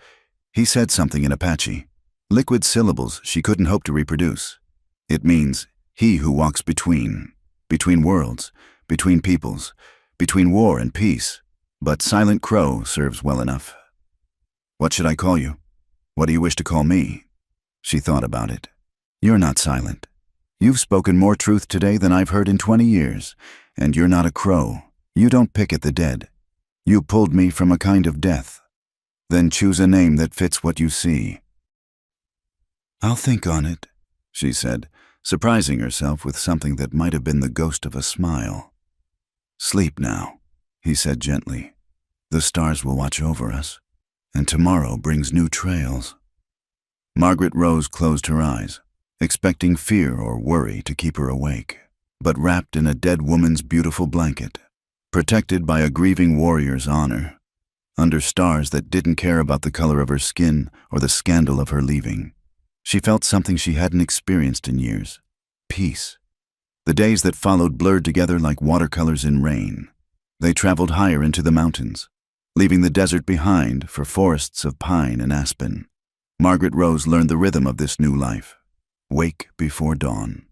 He said something in Apache, liquid syllables she couldn't hope to reproduce. "It means he who walks between worlds, between peoples, between war and peace. But Silent Crow serves well enough." "What should I call you? What do you wish to call me?" She thought about it. "You're not silent. You've spoken more truth today than I've heard in 20 years, and you're not a crow. You don't pick at the dead. You pulled me from a kind of death. Then choose a name that fits what you see." "I'll think on it," she said, surprising herself with something that might have been the ghost of a smile. "Sleep now," he said gently. "The stars will watch over us, and tomorrow brings new trails." Margaret Rose closed her eyes, expecting fear or worry to keep her awake, but wrapped in a dead woman's beautiful blanket, protected by a grieving warrior's honor, under stars that didn't care about the color of her skin or the scandal of her leaving. She felt something she hadn't experienced in years: peace. The days that followed blurred together like watercolors in rain. They traveled higher into the mountains, leaving the desert behind for forests of pine and aspen. Margaret Rose learned the rhythm of this new life. Wake before dawn.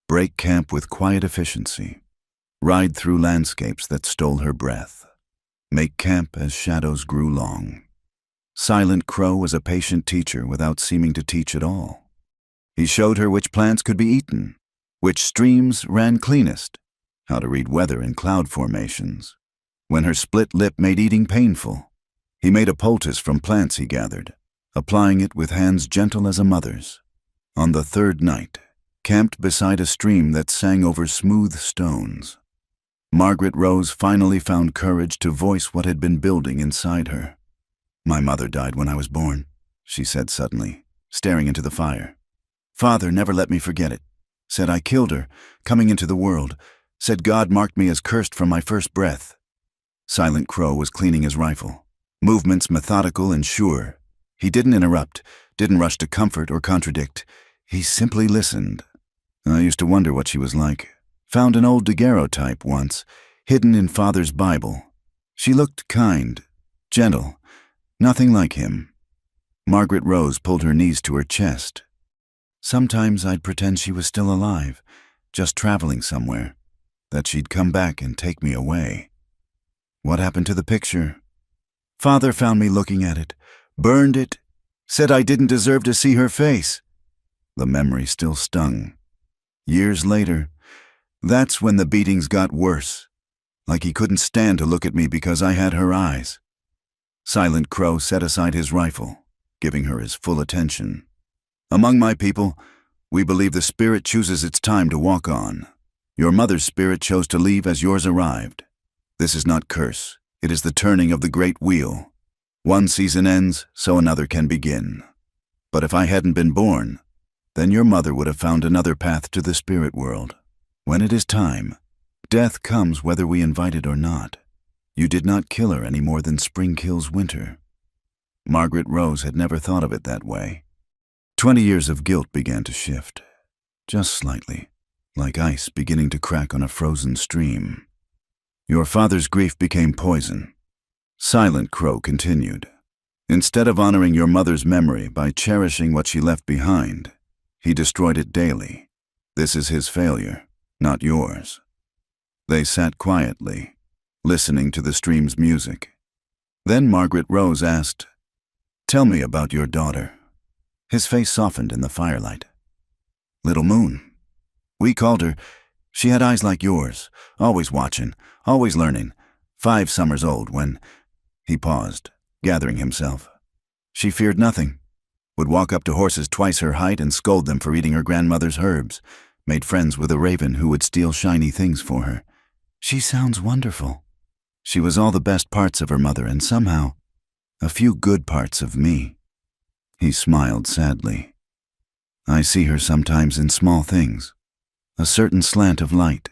Break camp with quiet efficiency. Ride through landscapes that stole her breath. Make camp as shadows grew long. Silent Crow was a patient teacher without seeming to teach at all. He showed her which plants could be eaten, which streams ran cleanest, how to read weather and cloud formations. When her split lip made eating painful, he made a poultice from plants he gathered, applying it with hands gentle as a mother's. On the third night, camped beside a stream that sang over smooth stones, Margaret Rose finally found courage to voice what had been building inside her. "My mother died when I was born," she said suddenly, staring into the fire. "Father never let me forget it. Said I killed her, coming into the world. Said God marked me as cursed from my first breath." Silent Crow was cleaning his rifle, movements methodical and sure. He didn't interrupt, didn't rush to comfort or contradict. He simply listened. "I used to wonder what she was like. Found an old daguerreotype once, hidden in Father's Bible. She looked kind, gentle, nothing like him." Margaret Rose pulled her knees to her chest. "Sometimes I'd pretend she was still alive, just traveling somewhere, that she'd come back and take me away." "What happened to the picture?" "Father found me looking at it, burned it, said I didn't deserve to see her face." The memory still stung. "Years later, that's when the beatings got worse, like he couldn't stand to look at me because I had her eyes." Silent Crow set aside his rifle, giving her his full attention. "Among my people, we believe the spirit chooses its time to walk on. Your mother's spirit chose to leave as yours arrived. This is not curse, it is the turning of the great wheel. One season ends, so another can begin. But if I hadn't been born, then your mother would have found another path to the spirit world. When it is time, death comes whether we invite it or not. You did not kill her any more than spring kills winter." Margaret Rose had never thought of it that way. 20 years of guilt began to shift, just slightly, like ice beginning to crack on a frozen stream. "Your father's grief became poison," Silent Crow continued. "Instead of honoring your mother's memory by cherishing what she left behind, he destroyed it daily. This is his failure, not yours." They sat quietly, listening to the stream's music. Then Margaret Rose asked, "Tell me about your daughter." His face softened in the firelight. "Little Moon. We called her. She had eyes like yours, always watching, always learning. 5 summers old when—" He paused, gathering himself. "She feared nothing. Would walk up to horses twice her height and scold them for eating her grandmother's herbs. Made friends with a raven who would steal shiny things for her. She sounds wonderful. She was all the best parts of her mother and somehow a few good parts of me." He smiled sadly. "I see her sometimes in small things. A certain slant of light,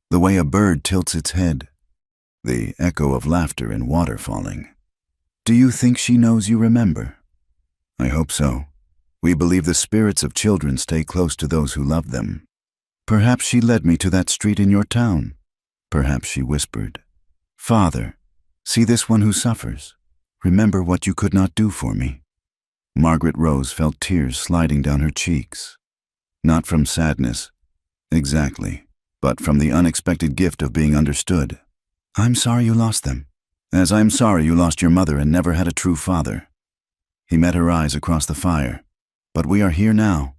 the way a bird tilts its head, the echo of laughter in water falling. Do you think she knows you remember?" "I hope so. We believe the spirits of children stay close to those who love them. Perhaps she led me to that street in your town. Perhaps she whispered, 'Father, see this one who suffers. Remember what you could not do for me.'" Margaret Rose felt tears sliding down her cheeks. Not from sadness, exactly, but from the unexpected gift of being understood. "I'm sorry you lost them, as I'm sorry you lost your mother and never had a true father." He met her eyes across the fire. "But we are here now,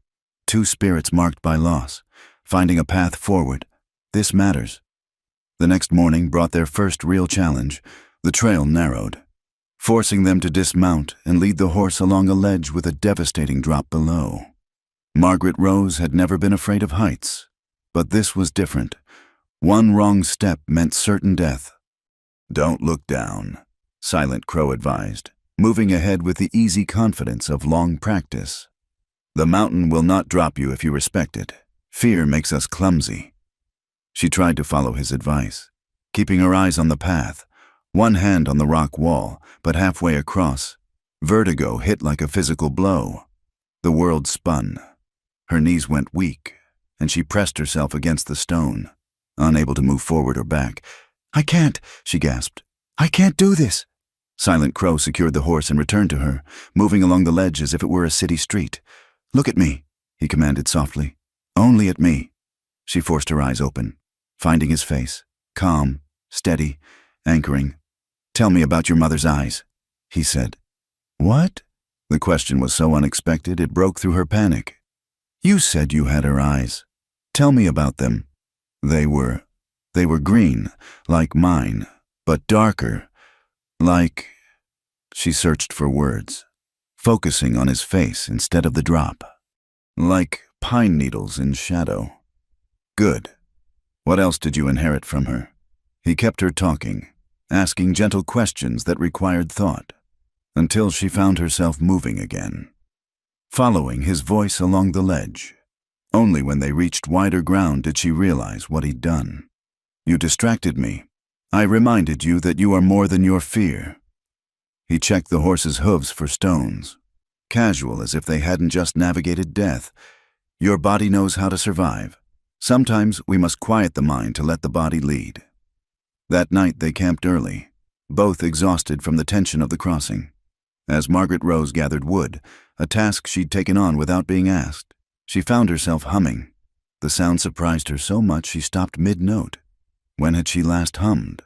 2 spirits marked by loss, finding a path forward. This matters. The next morning brought their first real challenge. The trail narrowed, forcing them to dismount and lead the horse along a ledge with a devastating drop below. Margaret Rose had never been afraid of heights, but this was different. One wrong step meant certain death. "Don't look down," Silent Crow advised, moving ahead with the easy confidence of long practice. "The mountain will not drop you if you respect it. Fear makes us clumsy." She tried to follow his advice, keeping her eyes on the path, one hand on the rock wall, but halfway across, vertigo hit like a physical blow. The world spun. Her knees went weak, and she pressed herself against the stone, unable to move forward or back. "I can't," she gasped. "I can't do this." Silent Crow secured the horse and returned to her, moving along the ledge as if it were a city street. "Look at me," he commanded softly. "Only at me." She forced her eyes open, finding his face, calm, steady, anchoring. "Tell me about your mother's eyes," he said. "What?" The question was so unexpected it broke through her panic. "You said you had her eyes. Tell me about them." They were green, like mine, but darker, like... She searched for words, focusing on his face instead of the drop. "Like pine needles in shadow." "Good. What else did you inherit from her?" He kept her talking, asking gentle questions that required thought, until she found herself moving again, following his voice along the ledge. Only when they reached wider ground did she realize what he'd done. "You distracted me. I reminded you that you are more than your fear." He checked the horse's hooves for stones, casual as if they hadn't just navigated death. "Your body knows how to survive. Sometimes we must quiet the mind to let the body lead." That night they camped early, both exhausted from the tension of the crossing. As Margaret Rose gathered wood, a task she'd taken on without being asked, she found herself humming. The sound surprised her so much she stopped mid-note. When had she last hummed?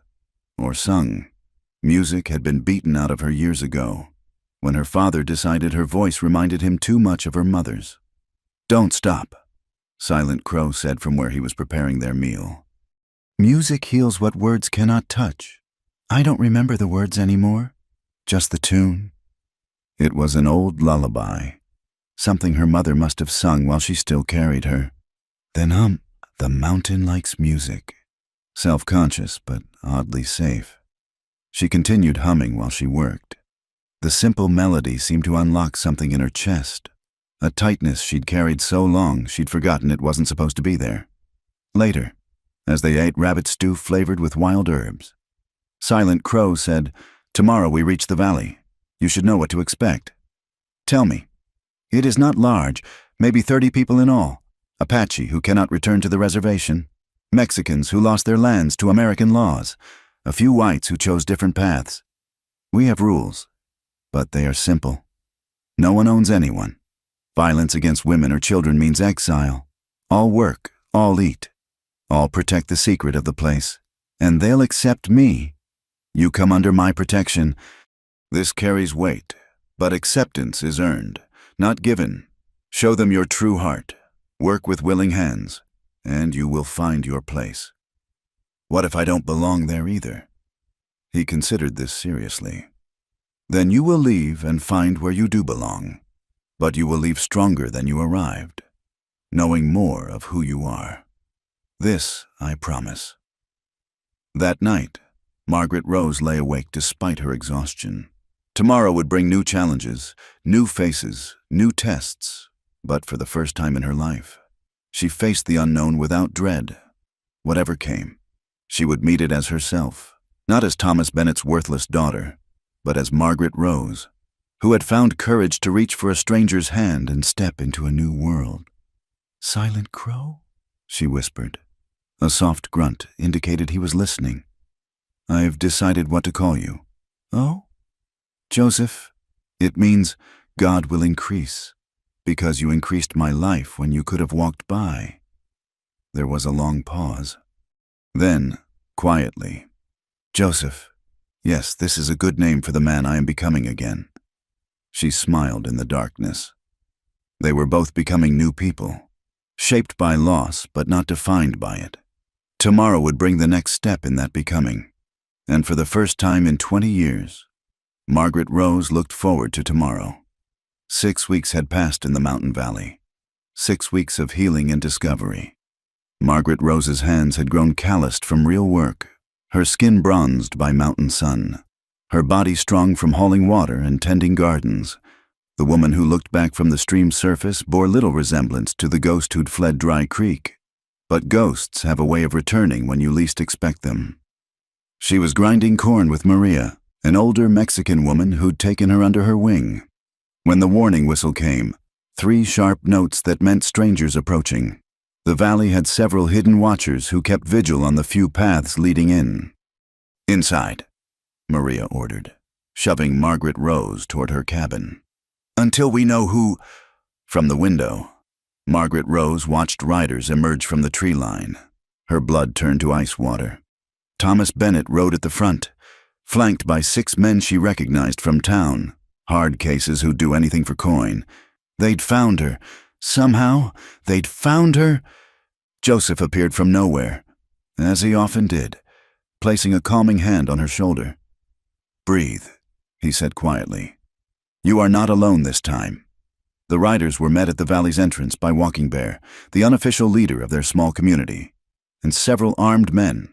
Or sung? Music had been beaten out of her years ago, when her father decided her voice reminded him too much of her mother's. "Don't stop," Silent Crow said from where he was preparing their meal. "Music heals what words cannot touch. I don't remember the words anymore, just the tune." It was an old lullaby, something her mother must have sung while she still carried her. Then "The mountain likes music." Self-conscious, but oddly safe. She continued humming while she worked. The simple melody seemed to unlock something in her chest, a tightness she'd carried so long she'd forgotten it wasn't supposed to be there. Later, as they ate rabbit stew flavored with wild herbs, Silent Crow said, "Tomorrow we reach the valley. You should know what to expect." "Tell me." "It is not large, maybe 30 people in all. Apache who cannot return to the reservation. Mexicans who lost their lands to American laws. A few whites who chose different paths. We have rules, but they are simple. No one owns anyone. Violence against women or children means exile. All work, all eat. All protect the secret of the place. And they'll accept me. You come under my protection. This carries weight, but acceptance is earned, not given. Show them your true heart. Work with willing hands, and you will find your place." "What if I don't belong there either?" He considered this seriously. "Then you will leave and find where you do belong, but you will leave stronger than you arrived, knowing more of who you are. This I promise." That night, Margaret Rose lay awake despite her exhaustion. Tomorrow would bring new challenges, new faces, new tests, but for the first time in her life, she faced the unknown without dread. Whatever came, she would meet it as herself, not as Thomas Bennett's worthless daughter, but as Margaret Rose, who had found courage to reach for a stranger's hand and step into a new world. "Silent Crow?" she whispered. A soft grunt indicated he was listening. "I've decided what to call you." "Oh?" "Joseph. It means God will increase, because you increased my life when you could have walked by." There was a long pause. Then, quietly, "Joseph. Yes, this is a good name for the man I am becoming again." She smiled in the darkness. They were both becoming new people, shaped by loss but not defined by it. Tomorrow would bring the next step in that becoming. And for the first time in 20 years, Margaret Rose looked forward to tomorrow. 6 weeks had passed in the mountain valley. 6 weeks of healing and discovery. Margaret Rose's hands had grown calloused from real work, her skin bronzed by mountain sun, her body strong from hauling water and tending gardens. The woman who looked back from the stream's surface bore little resemblance to the ghost who'd fled Dry Creek. But ghosts have a way of returning when you least expect them. She was grinding corn with Maria, an older Mexican woman who'd taken her under her wing. When the warning whistle came, 3 sharp notes that meant strangers approaching. The valley had several hidden watchers who kept vigil on the few paths leading in. "Inside," Maria ordered, shoving Margaret Rose toward her cabin. "Until we know who—" From the window, Margaret Rose watched riders emerge from the tree line. Her blood turned to ice water. Thomas Bennett rode at the front, flanked by 6 men she recognized from town, hard cases who'd do anything for coin. They'd found her. Somehow, they'd found her. Joseph appeared from nowhere, as he often did, placing a calming hand on her shoulder. "Breathe," he said quietly. "You are not alone this time." The riders were met at the valley's entrance by Walking Bear, the unofficial leader of their small community, and several armed men.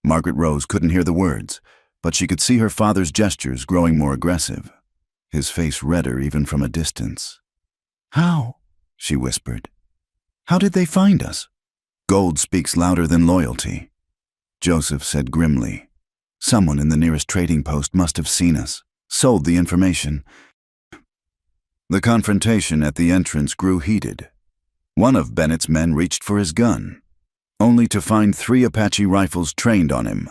Margaret Rose couldn't hear the words, but she could see her father's gestures growing more aggressive, his face redder even from a distance. "How?" she whispered. "How did they find us?" "Gold speaks louder than loyalty," Joseph said grimly. "Someone in the nearest trading post must have seen us, sold the information." The confrontation at the entrance grew heated. One of Bennett's men reached for his gun, only to find 3 Apache rifles trained on him.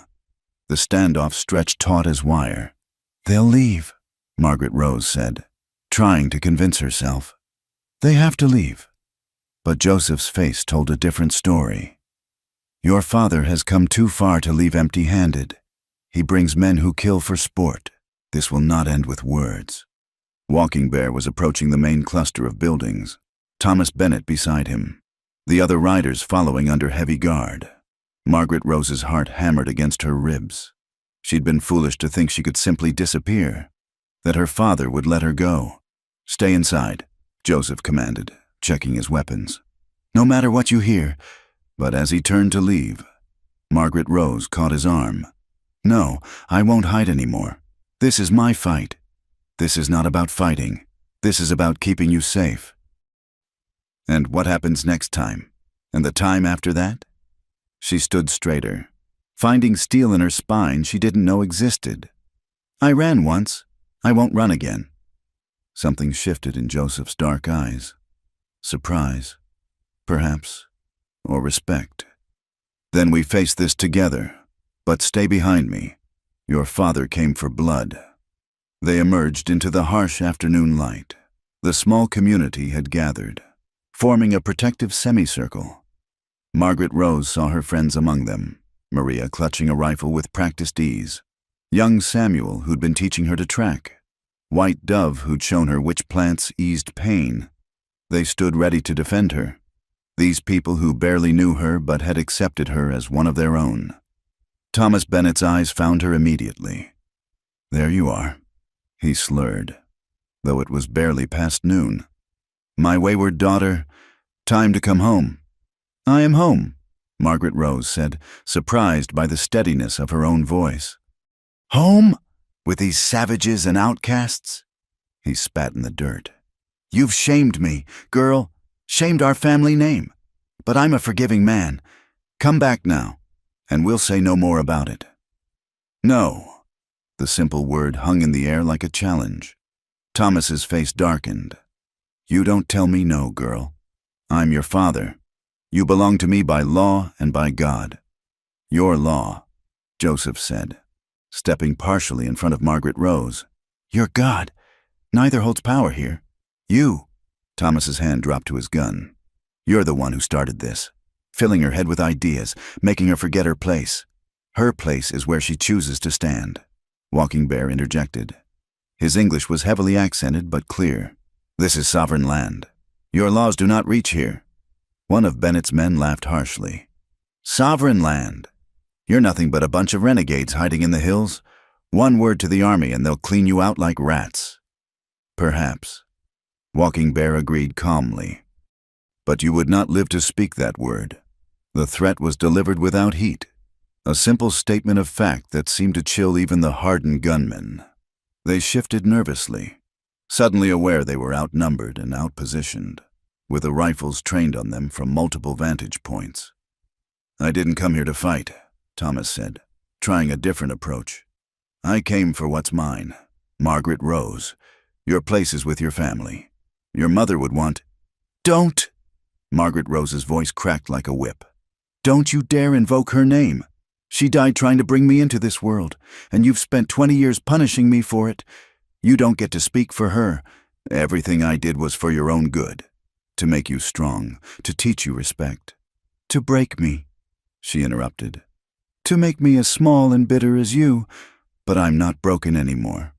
The standoff stretched taut as wire. "They'll leave," Margaret Rose said, trying to convince herself. "They have to leave." But Joseph's face told a different story. "Your father has come too far to leave empty-handed. He brings men who kill for sport. This will not end with words." Walking Bear was approaching the main cluster of buildings, Thomas Bennett beside him, the other riders following under heavy guard. Margaret Rose's heart hammered against her ribs. She'd been foolish to think she could simply disappear, that her father would let her go. "Stay inside," Joseph commanded, checking his weapons. "No matter what you hear." But as he turned to leave, Margaret Rose caught his arm. "No, I won't hide anymore. This is my fight. This is not about fighting. This is about keeping you safe." "And what happens next time? And the time after that?" She stood straighter, finding steel in her spine she didn't know existed. "I ran once. I won't run again." Something shifted in Joseph's dark eyes. Surprise, perhaps, or respect. "Then we face this together. But stay behind me. Your father came for blood." They emerged into the harsh afternoon light. The small community had gathered, forming a protective semicircle. Margaret Rose saw her friends among them, Maria clutching a rifle with practiced ease, young Samuel who'd been teaching her to track, White Dove who'd shown her which plants eased pain. They stood ready to defend her, these people who barely knew her but had accepted her as one of their own. Thomas Bennett's eyes found her immediately. "There you are," he slurred, though it was barely past noon. "My wayward daughter, time to come home." "I am home," Margaret Rose said, surprised by the steadiness of her own voice. "Home? With these savages and outcasts?" He spat in the dirt. "You've shamed me, girl, shamed our family name. But I'm a forgiving man. Come back now, and we'll say no more about it." "No." The simple word hung in the air like a challenge. Thomas's face darkened. "You don't tell me no, girl. I'm your father. You belong to me by law and by God." "Your law," Joseph said, stepping partially in front of Margaret Rose. "Your God. Neither holds power here. You." Thomas's hand dropped to his gun. "You're the one who started this, filling her head with ideas, making her forget her place. Her place is where she chooses to stand." Walking Bear interjected. His English was heavily accented but clear. "This is sovereign land. Your laws do not reach here." One of Bennett's men laughed harshly. Sovereign land. You're nothing but a bunch of renegades hiding in the hills. One word to the army and they'll clean you out like rats. Perhaps. Walking Bear agreed calmly. But you would not live to speak that word. The threat was delivered without heat. A simple statement of fact that seemed to chill even the hardened gunmen. They shifted nervously, suddenly aware they were outnumbered and outpositioned, with the rifles trained on them from multiple vantage points. I didn't come here to fight, Thomas said, trying a different approach. I came for what's mine. Margaret Rose. Your place is with your family. Your mother would want— Don't! Margaret Rose's voice cracked like a whip. Don't you dare invoke her name. She died trying to bring me into this world, and you've spent 20 years punishing me for it. You don't get to speak for her. Everything I did was for your own good. To make you strong, to teach you respect. To break me, she interrupted. To make me as small and bitter as you, but I'm not broken anymore.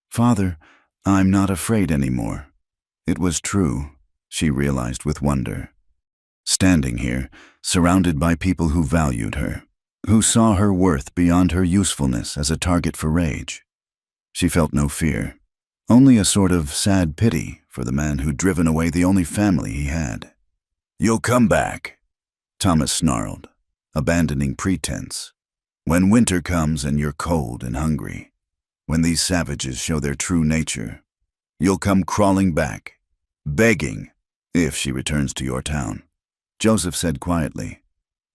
Father, I'm not afraid anymore. It was true, she realized with wonder. Standing here, surrounded by people who valued her, who saw her worth beyond her usefulness as a target for rage. She felt no fear, only a sort of sad pity for the man who'd driven away the only family he had. You'll come back, Thomas snarled, abandoning pretense. When winter comes and you're cold and hungry, when these savages show their true nature, you'll come crawling back, begging, if she returns to your town. Joseph said quietly,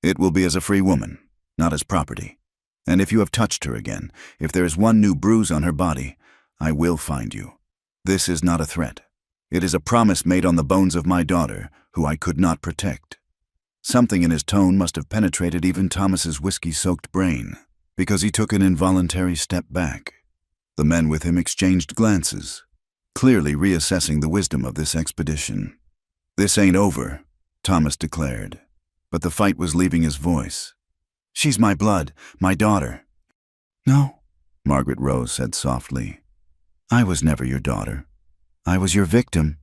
It will be as a free woman, not as property. And if you have touched her again, if there is one new bruise on her body, I will find you. This is not a threat. It is a promise made on the bones of my daughter, who I could not protect. Something in his tone must have penetrated even Thomas's whiskey-soaked brain, because he took an involuntary step back. The men with him exchanged glances, clearly reassessing the wisdom of this expedition. This ain't over, Thomas declared, but the fight was leaving his voice. She's my blood, my daughter. No, Margaret Rose said softly. I was never your daughter. I was your victim.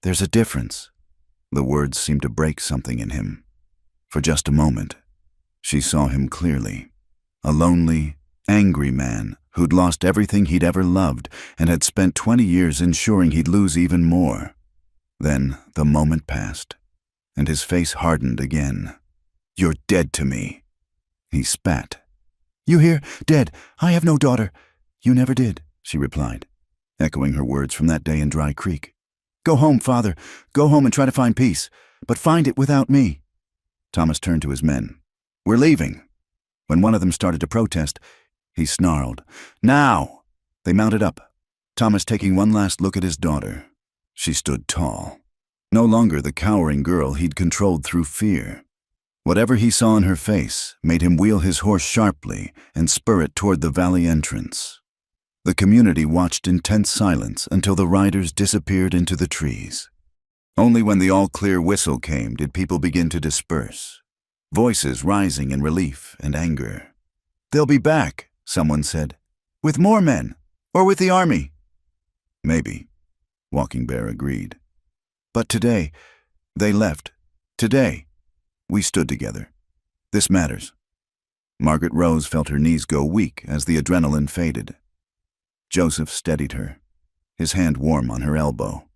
There's a difference. The words seemed to break something in him. For just a moment, she saw him clearly. A lonely, angry man who'd lost everything he'd ever loved and had spent 20 years ensuring he'd lose even more. Then the moment passed, and his face hardened again. You're dead to me. He spat. You hear? Dead. I have no daughter. You never did, she replied, echoing her words from that day in Dry Creek. Go home, Father. Go home and try to find peace, but find it without me. Thomas turned to his men. We're leaving. When one of them started to protest, he snarled, Now! They mounted up, Thomas taking one last look at his daughter. She stood tall, no longer the cowering girl he'd controlled through fear. Whatever he saw in her face made him wheel his horse sharply and spur it toward the valley entrance. The community watched in tense silence until the riders disappeared into the trees. Only when the all-clear whistle came did people begin to disperse, voices rising in relief and anger. They'll be back, someone said. With more men, or with the army. Maybe, Walking Bear agreed. But today, they left. Today, we stood together. This matters. Margaret Rose felt her knees go weak as the adrenaline faded. Joseph steadied her, his hand warm on her elbow.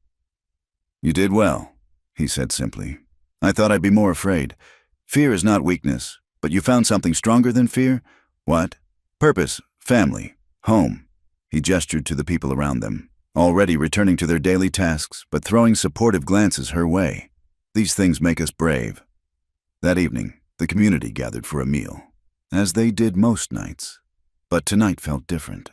You did well, he said simply. I thought I'd be more afraid. Fear is not weakness, but you found something stronger than fear? What? Purpose, family, home. He gestured to the people around them, already returning to their daily tasks, but throwing supportive glances her way. These things make us brave. That evening, the community gathered for a meal, as they did most nights. But tonight felt different.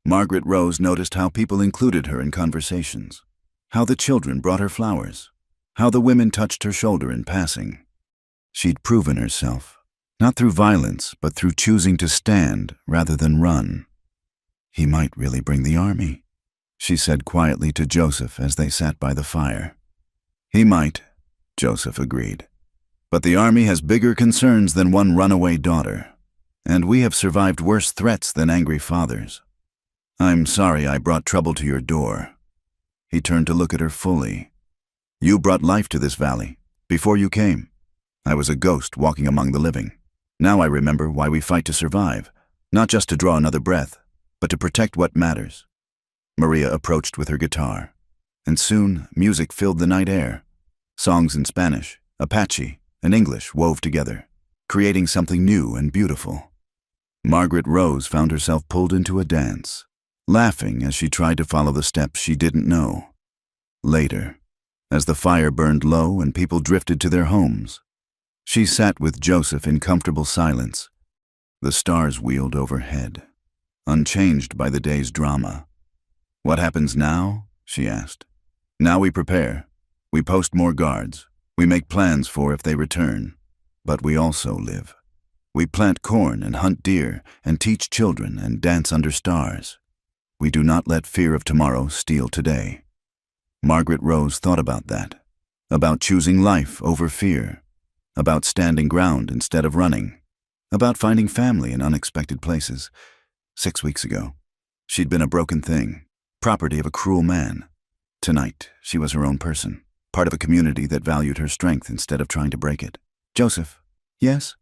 Margaret Rose noticed how people included her in conversations, how the children brought her flowers, how the women touched her shoulder in passing. She'd proven herself, not through violence, but through choosing to stand rather than run. He might really bring the army, she said quietly to Joseph as they sat by the fire. He might, Joseph agreed. But the army has bigger concerns than one runaway daughter, and we have survived worse threats than angry fathers. I'm sorry I brought trouble to your door. He turned to look at her fully. You brought life to this valley, Before you came, I was a ghost walking among the living. Now I remember why we fight to survive, not just to draw another breath, but to protect what matters. Maria approached with her guitar, and soon music filled the night air. Songs in Spanish, Apache, and English wove together, creating something new and beautiful. Margaret Rose found herself pulled into a dance, laughing as she tried to follow the steps she didn't know. Later, as the fire burned low and people drifted to their homes, she sat with Joseph in comfortable silence. The stars wheeled overhead, unchanged by the day's drama. "What happens now?" she asked. "Now we prepare. We post more guards. We make plans for if they return. But we also live. We plant corn and hunt deer and teach children and dance under stars. We do not let fear of tomorrow steal today." Margaret Rose thought about that, about choosing life over fear, about standing ground instead of running, about finding family in unexpected places. 6 weeks ago, she'd been a broken thing, property of a cruel man. Tonight, she was her own person, part of a community that valued her strength instead of trying to break it. "Joseph." "Yes?"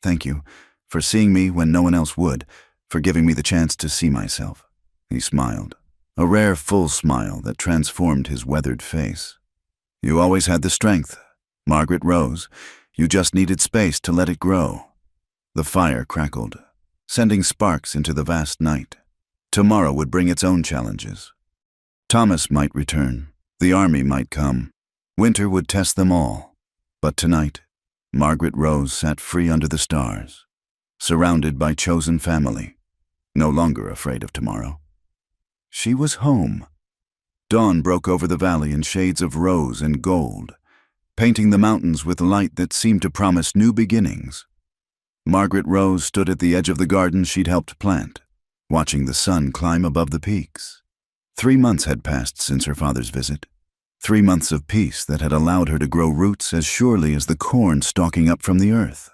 "Thank you for seeing me when no one else would, for giving me the chance to see myself." He smiled, a rare full smile that transformed his weathered face. "You always had the strength, Margaret Rose. You just needed space to let it grow." The fire crackled, sending sparks into the vast night. Tomorrow would bring its own challenges. Thomas might return. The army might come. Winter would test them all. But tonight, Margaret Rose sat free under the stars, surrounded by chosen family, no longer afraid of tomorrow. She was home. Dawn broke over the valley in shades of rose and gold, painting the mountains with light that seemed to promise new beginnings. Margaret Rose stood at the edge of the garden she'd helped plant, watching the sun climb above the peaks. 3 months had passed since her father's visit. 3 months of peace that had allowed her to grow roots as surely as the corn stalking up from the earth.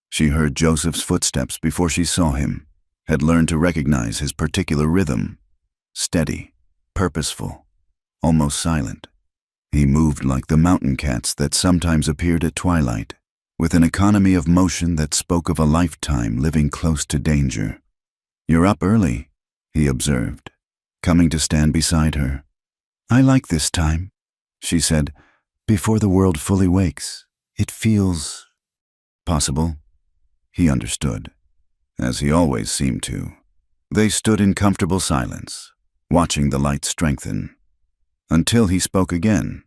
She heard Joseph's footsteps before she saw him, had learned to recognize his particular rhythm. Steady, purposeful, almost silent. He moved like the mountain cats that sometimes appeared at twilight, with an economy of motion that spoke of a lifetime living close to danger. "You're up early," he observed, coming to stand beside her. "I like this time," she said, "before the world fully wakes. It feels possible." He understood, as he always seemed to. They stood in comfortable silence, watching the light strengthen, until he spoke again.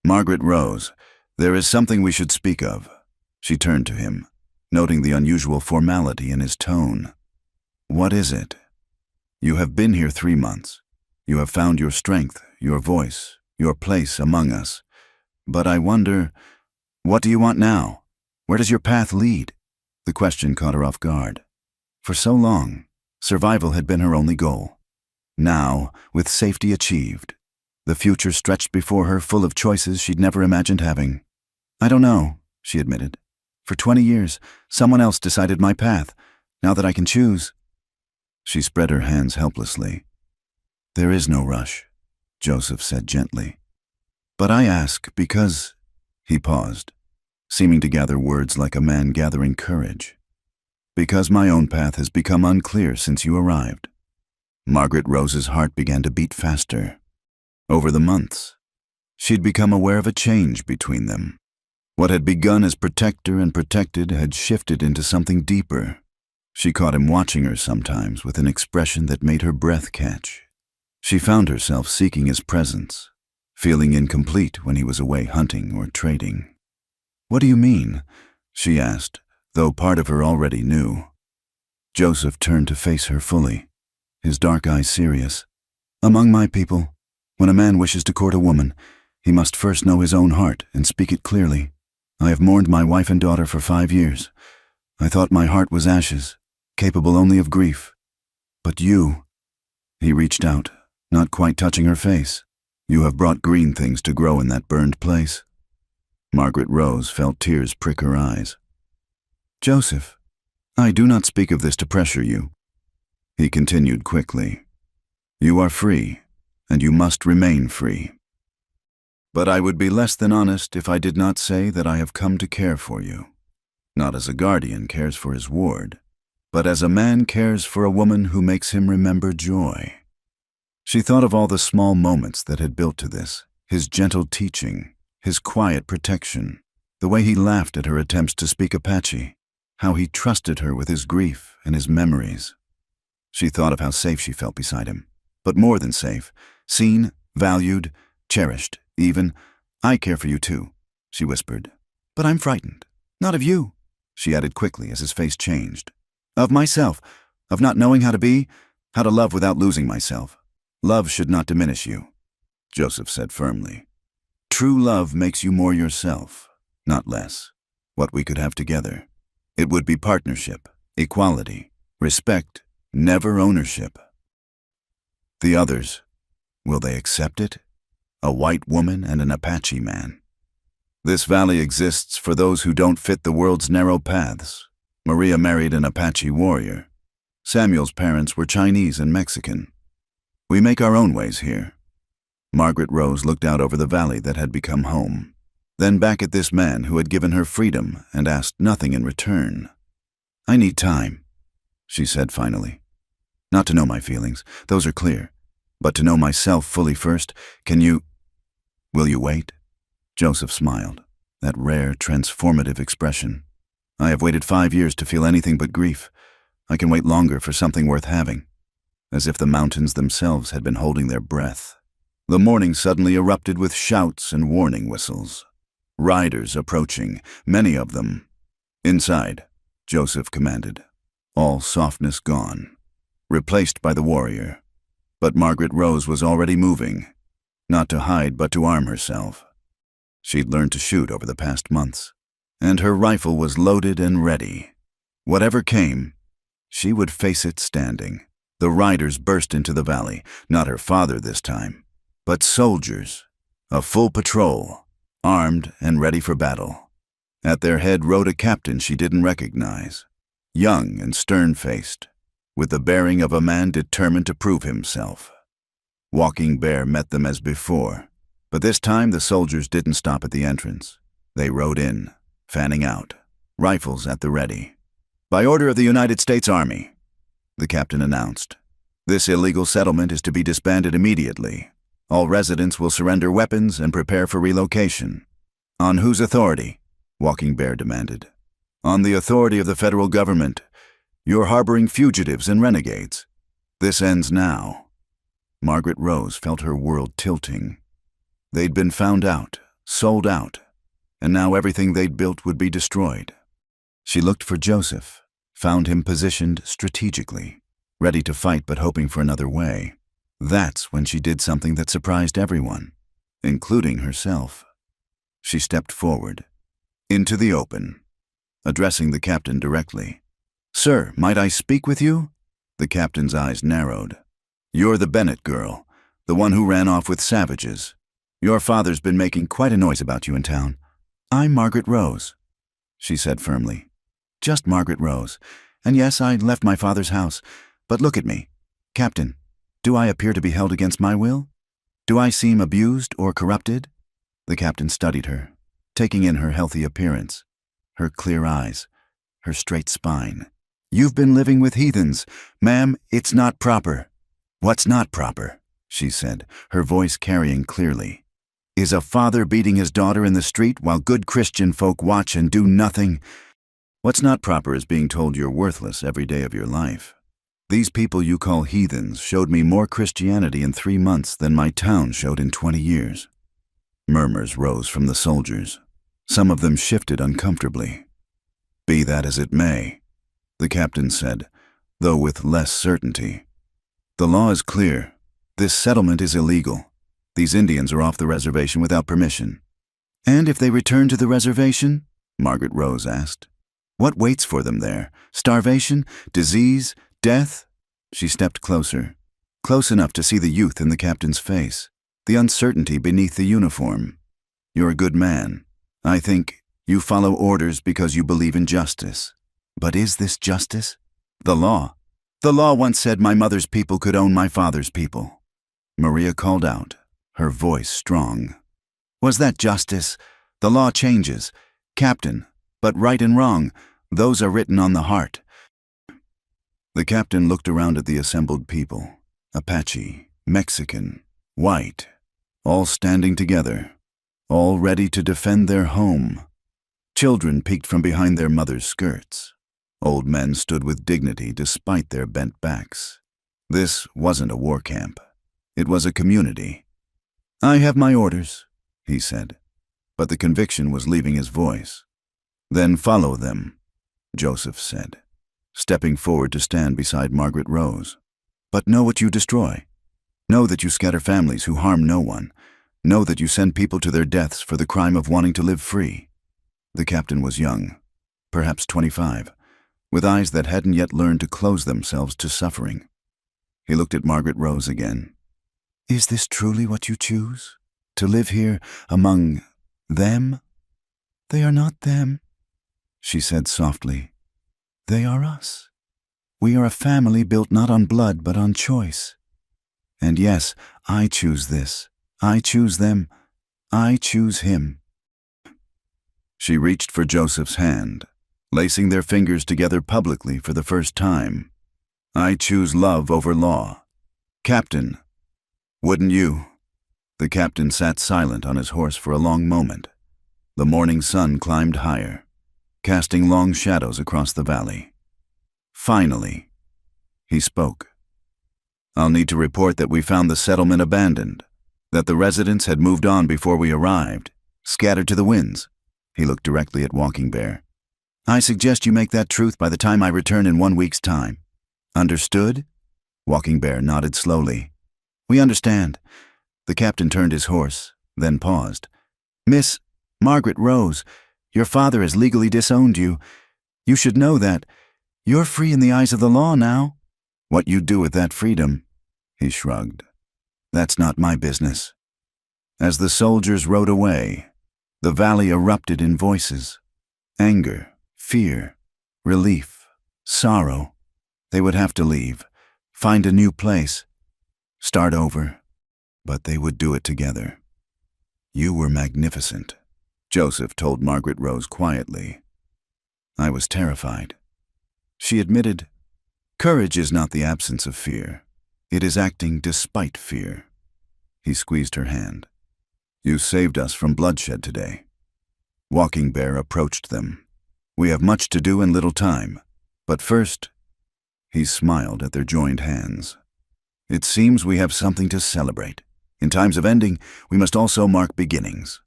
"Margaret Rose, there is something we should speak of." She turned to him, noting the unusual formality in his tone. "What is it? You have been here 3 months. You have found your strength, your voice, your place among us. But I wonder, what do you want now? Where does your path lead?" The question caught her off guard. For so long, survival had been her only goal. Now, with safety achieved, the future stretched before her full of choices she'd never imagined having. "I don't know," she admitted. "For 20 years, someone else decided my path. Now that I can choose." She spread her hands helplessly. "There is no rush," Joseph said gently. "But I ask because—" He paused, seeming to gather words like a man gathering courage. "Because my own path has become unclear since you arrived." Margaret Rose's heart began to beat faster. Over the months, she'd become aware of a change between them. What had begun as protector and protected had shifted into something deeper. She caught him watching her sometimes with an expression that made her breath catch. She found herself seeking his presence, feeling incomplete when he was away hunting or trading. "What do you mean?" she asked, though part of her already knew. Joseph turned to face her fully, his dark eyes serious. "Among my people, when a man wishes to court a woman, he must first know his own heart and speak it clearly. I have mourned my wife and daughter for 5 years. I thought my heart was ashes, capable only of grief. But you—" He reached out, not quite touching her face. "You have brought green things to grow in that burned place." Margaret Rose felt tears prick her eyes. "Joseph, I do not speak of this to pressure you." He continued quickly. "You are free, and you must remain free. But I would be less than honest if I did not say that I have come to care for you. Not as a guardian cares for his ward, but as a man cares for a woman who makes him remember joy. She thought of all the small moments that had built to this, his gentle teaching, his quiet protection, the way he laughed at her attempts to speak Apache, how he trusted her with his grief and his memories. She thought of how safe she felt beside him, but more than safe, seen, valued, cherished, even. "I care for you too," she whispered. "But I'm frightened. Not of you," she added quickly as his face changed. "Of myself, of not knowing how to be, how to love without losing myself. Love should not diminish you," Joseph said firmly. "True love makes you more yourself, not less. What we could have together. It would be partnership, equality, respect, never ownership." The others, will they accept it? A white woman and an Apache man. This valley exists for those who don't fit the world's narrow paths. Maria married an Apache warrior. Samuel's parents were Chinese and Mexican. We make our own ways here. Margaret Rose looked out over the valley that had become home, then back at this man who had given her freedom and asked nothing in return. "I need time," she said finally. "Not to know my feelings, those are clear, but to know myself fully first. Will you wait?" Joseph smiled, that rare, transformative expression. "I have waited 5 years to feel anything but grief. I can wait longer for something worth having." As if the mountains themselves had been holding their breath. The morning suddenly erupted with shouts and warning whistles. Riders approaching, many of them. "Inside," Joseph commanded. All softness gone, replaced by the warrior. But Margaret Rose was already moving, not to hide but to arm herself. She'd learned to shoot over the past months, and her rifle was loaded and ready. Whatever came, she would face it standing. The riders burst into the valley, not her father this time, but soldiers, a full patrol, armed and ready for battle. At their head rode a captain she didn't recognize, young and stern-faced, with the bearing of a man determined to prove himself. Walking Bear met them as before, but this time the soldiers didn't stop at the entrance. They rode in, fanning out, rifles at the ready. "By order of the United States Army," the captain announced. "This illegal settlement is to be disbanded immediately. All residents will surrender weapons and prepare for relocation." "On whose authority?" Walking Bear demanded. "On the authority of the federal government. You're harboring fugitives and renegades. This ends now." Margaret Rose felt her world tilting. They'd been found out, sold out, and now everything they'd built would be destroyed. She looked for Joseph, found him positioned strategically, ready to fight but hoping for another way. That's when she did something that surprised everyone, including herself. She stepped forward, into the open, addressing the captain directly. "Sir, might I speak with you?" The captain's eyes narrowed. "You're the Bennett girl, the one who ran off with savages. Your father's been making quite a noise about you in town." "I'm Margaret Rose," she said firmly. "Just Margaret Rose. And yes, I left my father's house. But look at me. Captain, do I appear to be held against my will? Do I seem abused or corrupted?" The captain studied her, taking in her healthy appearance, her clear eyes, her straight spine. "You've been living with heathens. Ma'am, it's not proper." "What's not proper?" she said, her voice carrying clearly. "Is a father beating his daughter in the street while good Christian folk watch and do nothing? What's not proper is being told you're worthless every day of your life. These people you call heathens showed me more Christianity in 3 months than my town showed in 20 years. Murmurs rose from the soldiers. Some of them shifted uncomfortably. "Be that as it may," the captain said, though with less certainty. "The law is clear. This settlement is illegal. These Indians are off the reservation without permission." "And if they return to the reservation?" Margaret Rose asked. "What waits for them there? Starvation? Disease? Death?" She stepped closer, close enough to see the youth in the captain's face, the uncertainty beneath the uniform. "You're a good man. I think you follow orders because you believe in justice. But is this justice? The law. The law once said my mother's people could own my father's people." Maria called out, her voice strong. Was that justice? The law changes, Captain, but right and wrong, those are written on the heart. The captain looked around at the assembled people, Apache, Mexican, white, all standing together, all ready to defend their home. Children peeked from behind their mothers' skirts. Old men stood with dignity despite their bent backs. This wasn't a war camp. It was a community. "I have my orders," he said, but the conviction was leaving his voice. "Then follow them," Joseph said, stepping forward to stand beside Margaret Rose. "But know what you destroy. Know that you scatter families who harm no one. Know that you send people to their deaths for the crime of wanting to live free." The captain was young, perhaps 25, with eyes that hadn't yet learned to close themselves to suffering. He looked at Margaret Rose again. "Is this truly what you choose? To live here among them?" "They are not them," she said softly. "They are us. We are a family built not on blood but on choice. And yes, I choose this. I choose them. I choose him." She reached for Joseph's hand, lacing their fingers together publicly for the first time. "I choose love over law. Captain, wouldn't you?" The captain sat silent on his horse for a long moment. The morning sun climbed higher, casting long shadows across the valley. Finally, he spoke. "I'll need to report that we found the settlement abandoned, that the residents had moved on before we arrived, scattered to the winds." He looked directly at Walking Bear. "I suggest you make that truth by the time I return in 1 week's time. Understood?" Walking Bear nodded slowly. "We understand." The captain turned his horse, then paused. "Miss Margaret Rose, your father has legally disowned you. You should know that. You're free in the eyes of the law now." "What you do with that freedom," he shrugged. "That's not my business." As the soldiers rode away, the valley erupted in voices. Anger, fear, relief, sorrow. They would have to leave, find a new place, start over, but they would do it together. "You were magnificent," Joseph told Margaret Rose quietly. "I was terrified." She admitted, "Courage is not the absence of fear. It is acting despite fear." He squeezed her hand. "You saved us from bloodshed today." Walking Bear approached them. "We have much to do and little time, but first," he smiled at their joined hands, "it seems we have something to celebrate. In times of ending, we must also mark beginnings."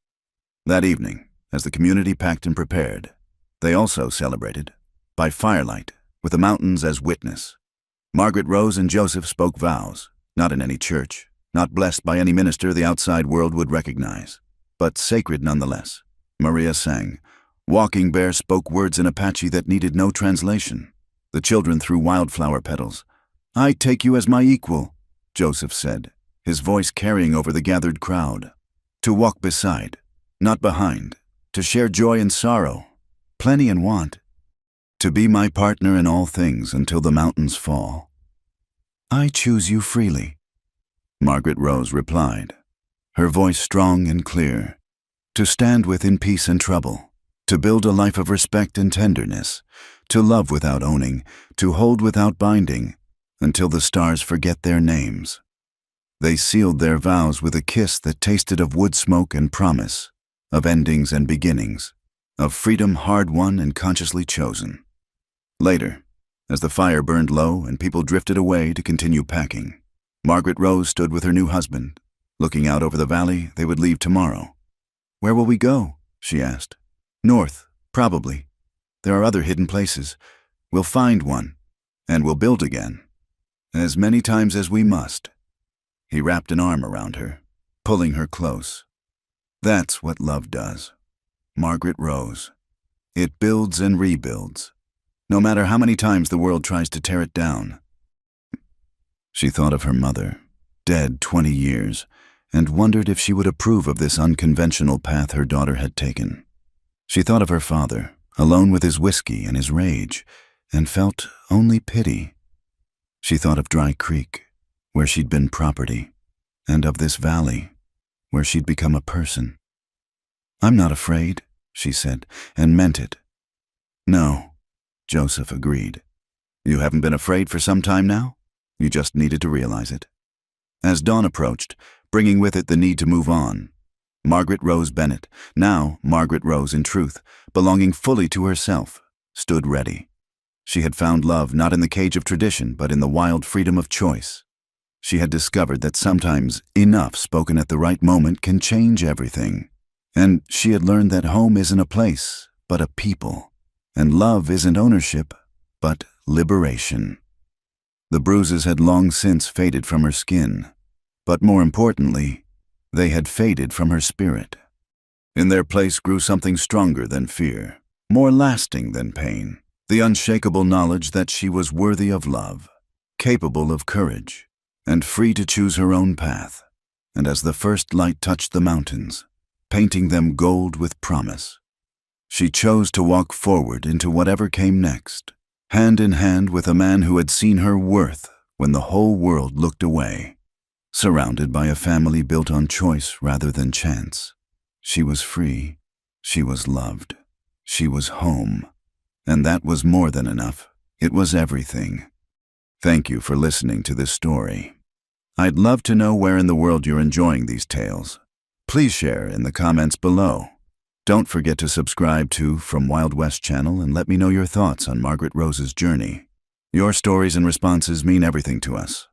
That evening, as the community packed and prepared, they also celebrated, by firelight, with the mountains as witness. Margaret Rose and Joseph spoke vows, not in any church, not blessed by any minister the outside world would recognize, but sacred nonetheless. Maria sang. Walking Bear spoke words in Apache that needed no translation. The children threw wildflower petals. "I take you as my equal," Joseph said, his voice carrying over the gathered crowd. "To walk beside, not behind, to share joy and sorrow, plenty and want. To be my partner in all things until the mountains fall. I choose you freely," Margaret Rose replied, her voice strong and clear. "To stand with in peace and trouble, to build a life of respect and tenderness, to love without owning, to hold without binding, until the stars forget their names." They sealed their vows with a kiss that tasted of wood smoke and promise, of endings and beginnings, of freedom hard-won and consciously chosen. Later, as the fire burned low and people drifted away to continue packing, Margaret Rose stood with her new husband, looking out over the valley they would leave tomorrow. "Where will we go?" she asked. "North, probably. There are other hidden places. We'll find one, and we'll build again. As many times as we must." He wrapped an arm around her, pulling her close. "That's what love does, Margaret Rose. It builds and rebuilds, no matter how many times the world tries to tear it down." She thought of her mother, dead 20 years, and wondered if she would approve of this unconventional path her daughter had taken. She thought of her father, alone with his whiskey and his rage, and felt only pity. She thought of Dry Creek, where she'd been property, and of this valley, where she'd become a person. "I'm not afraid," she said, and meant it. "No," Joseph agreed. "You haven't been afraid for some time now? You just needed to realize it." As dawn approached, bringing with it the need to move on, Margaret Rose Bennett, now Margaret Rose in truth, belonging fully to herself, stood ready. She had found love not in the cage of tradition, but in the wild freedom of choice. She had discovered that sometimes enough spoken at the right moment can change everything. And she had learned that home isn't a place, but a people. And love isn't ownership, but liberation. The bruises had long since faded from her skin, but more importantly, they had faded from her spirit. In their place grew something stronger than fear, more lasting than pain, the unshakable knowledge that she was worthy of love, capable of courage, and free to choose her own path. And as the first light touched the mountains, painting them gold with promise, she chose to walk forward into whatever came next, hand in hand with a man who had seen her worth when the whole world looked away. Surrounded by a family built on choice rather than chance, she was free, she was loved, she was home. And that was more than enough. It was everything. Thank you for listening to this story. I'd love to know where in the world you're enjoying these tales. Please share in the comments below. Don't forget to subscribe to From Wild West channel and let me know your thoughts on Margaret Rose's journey. Your stories and responses mean everything to us.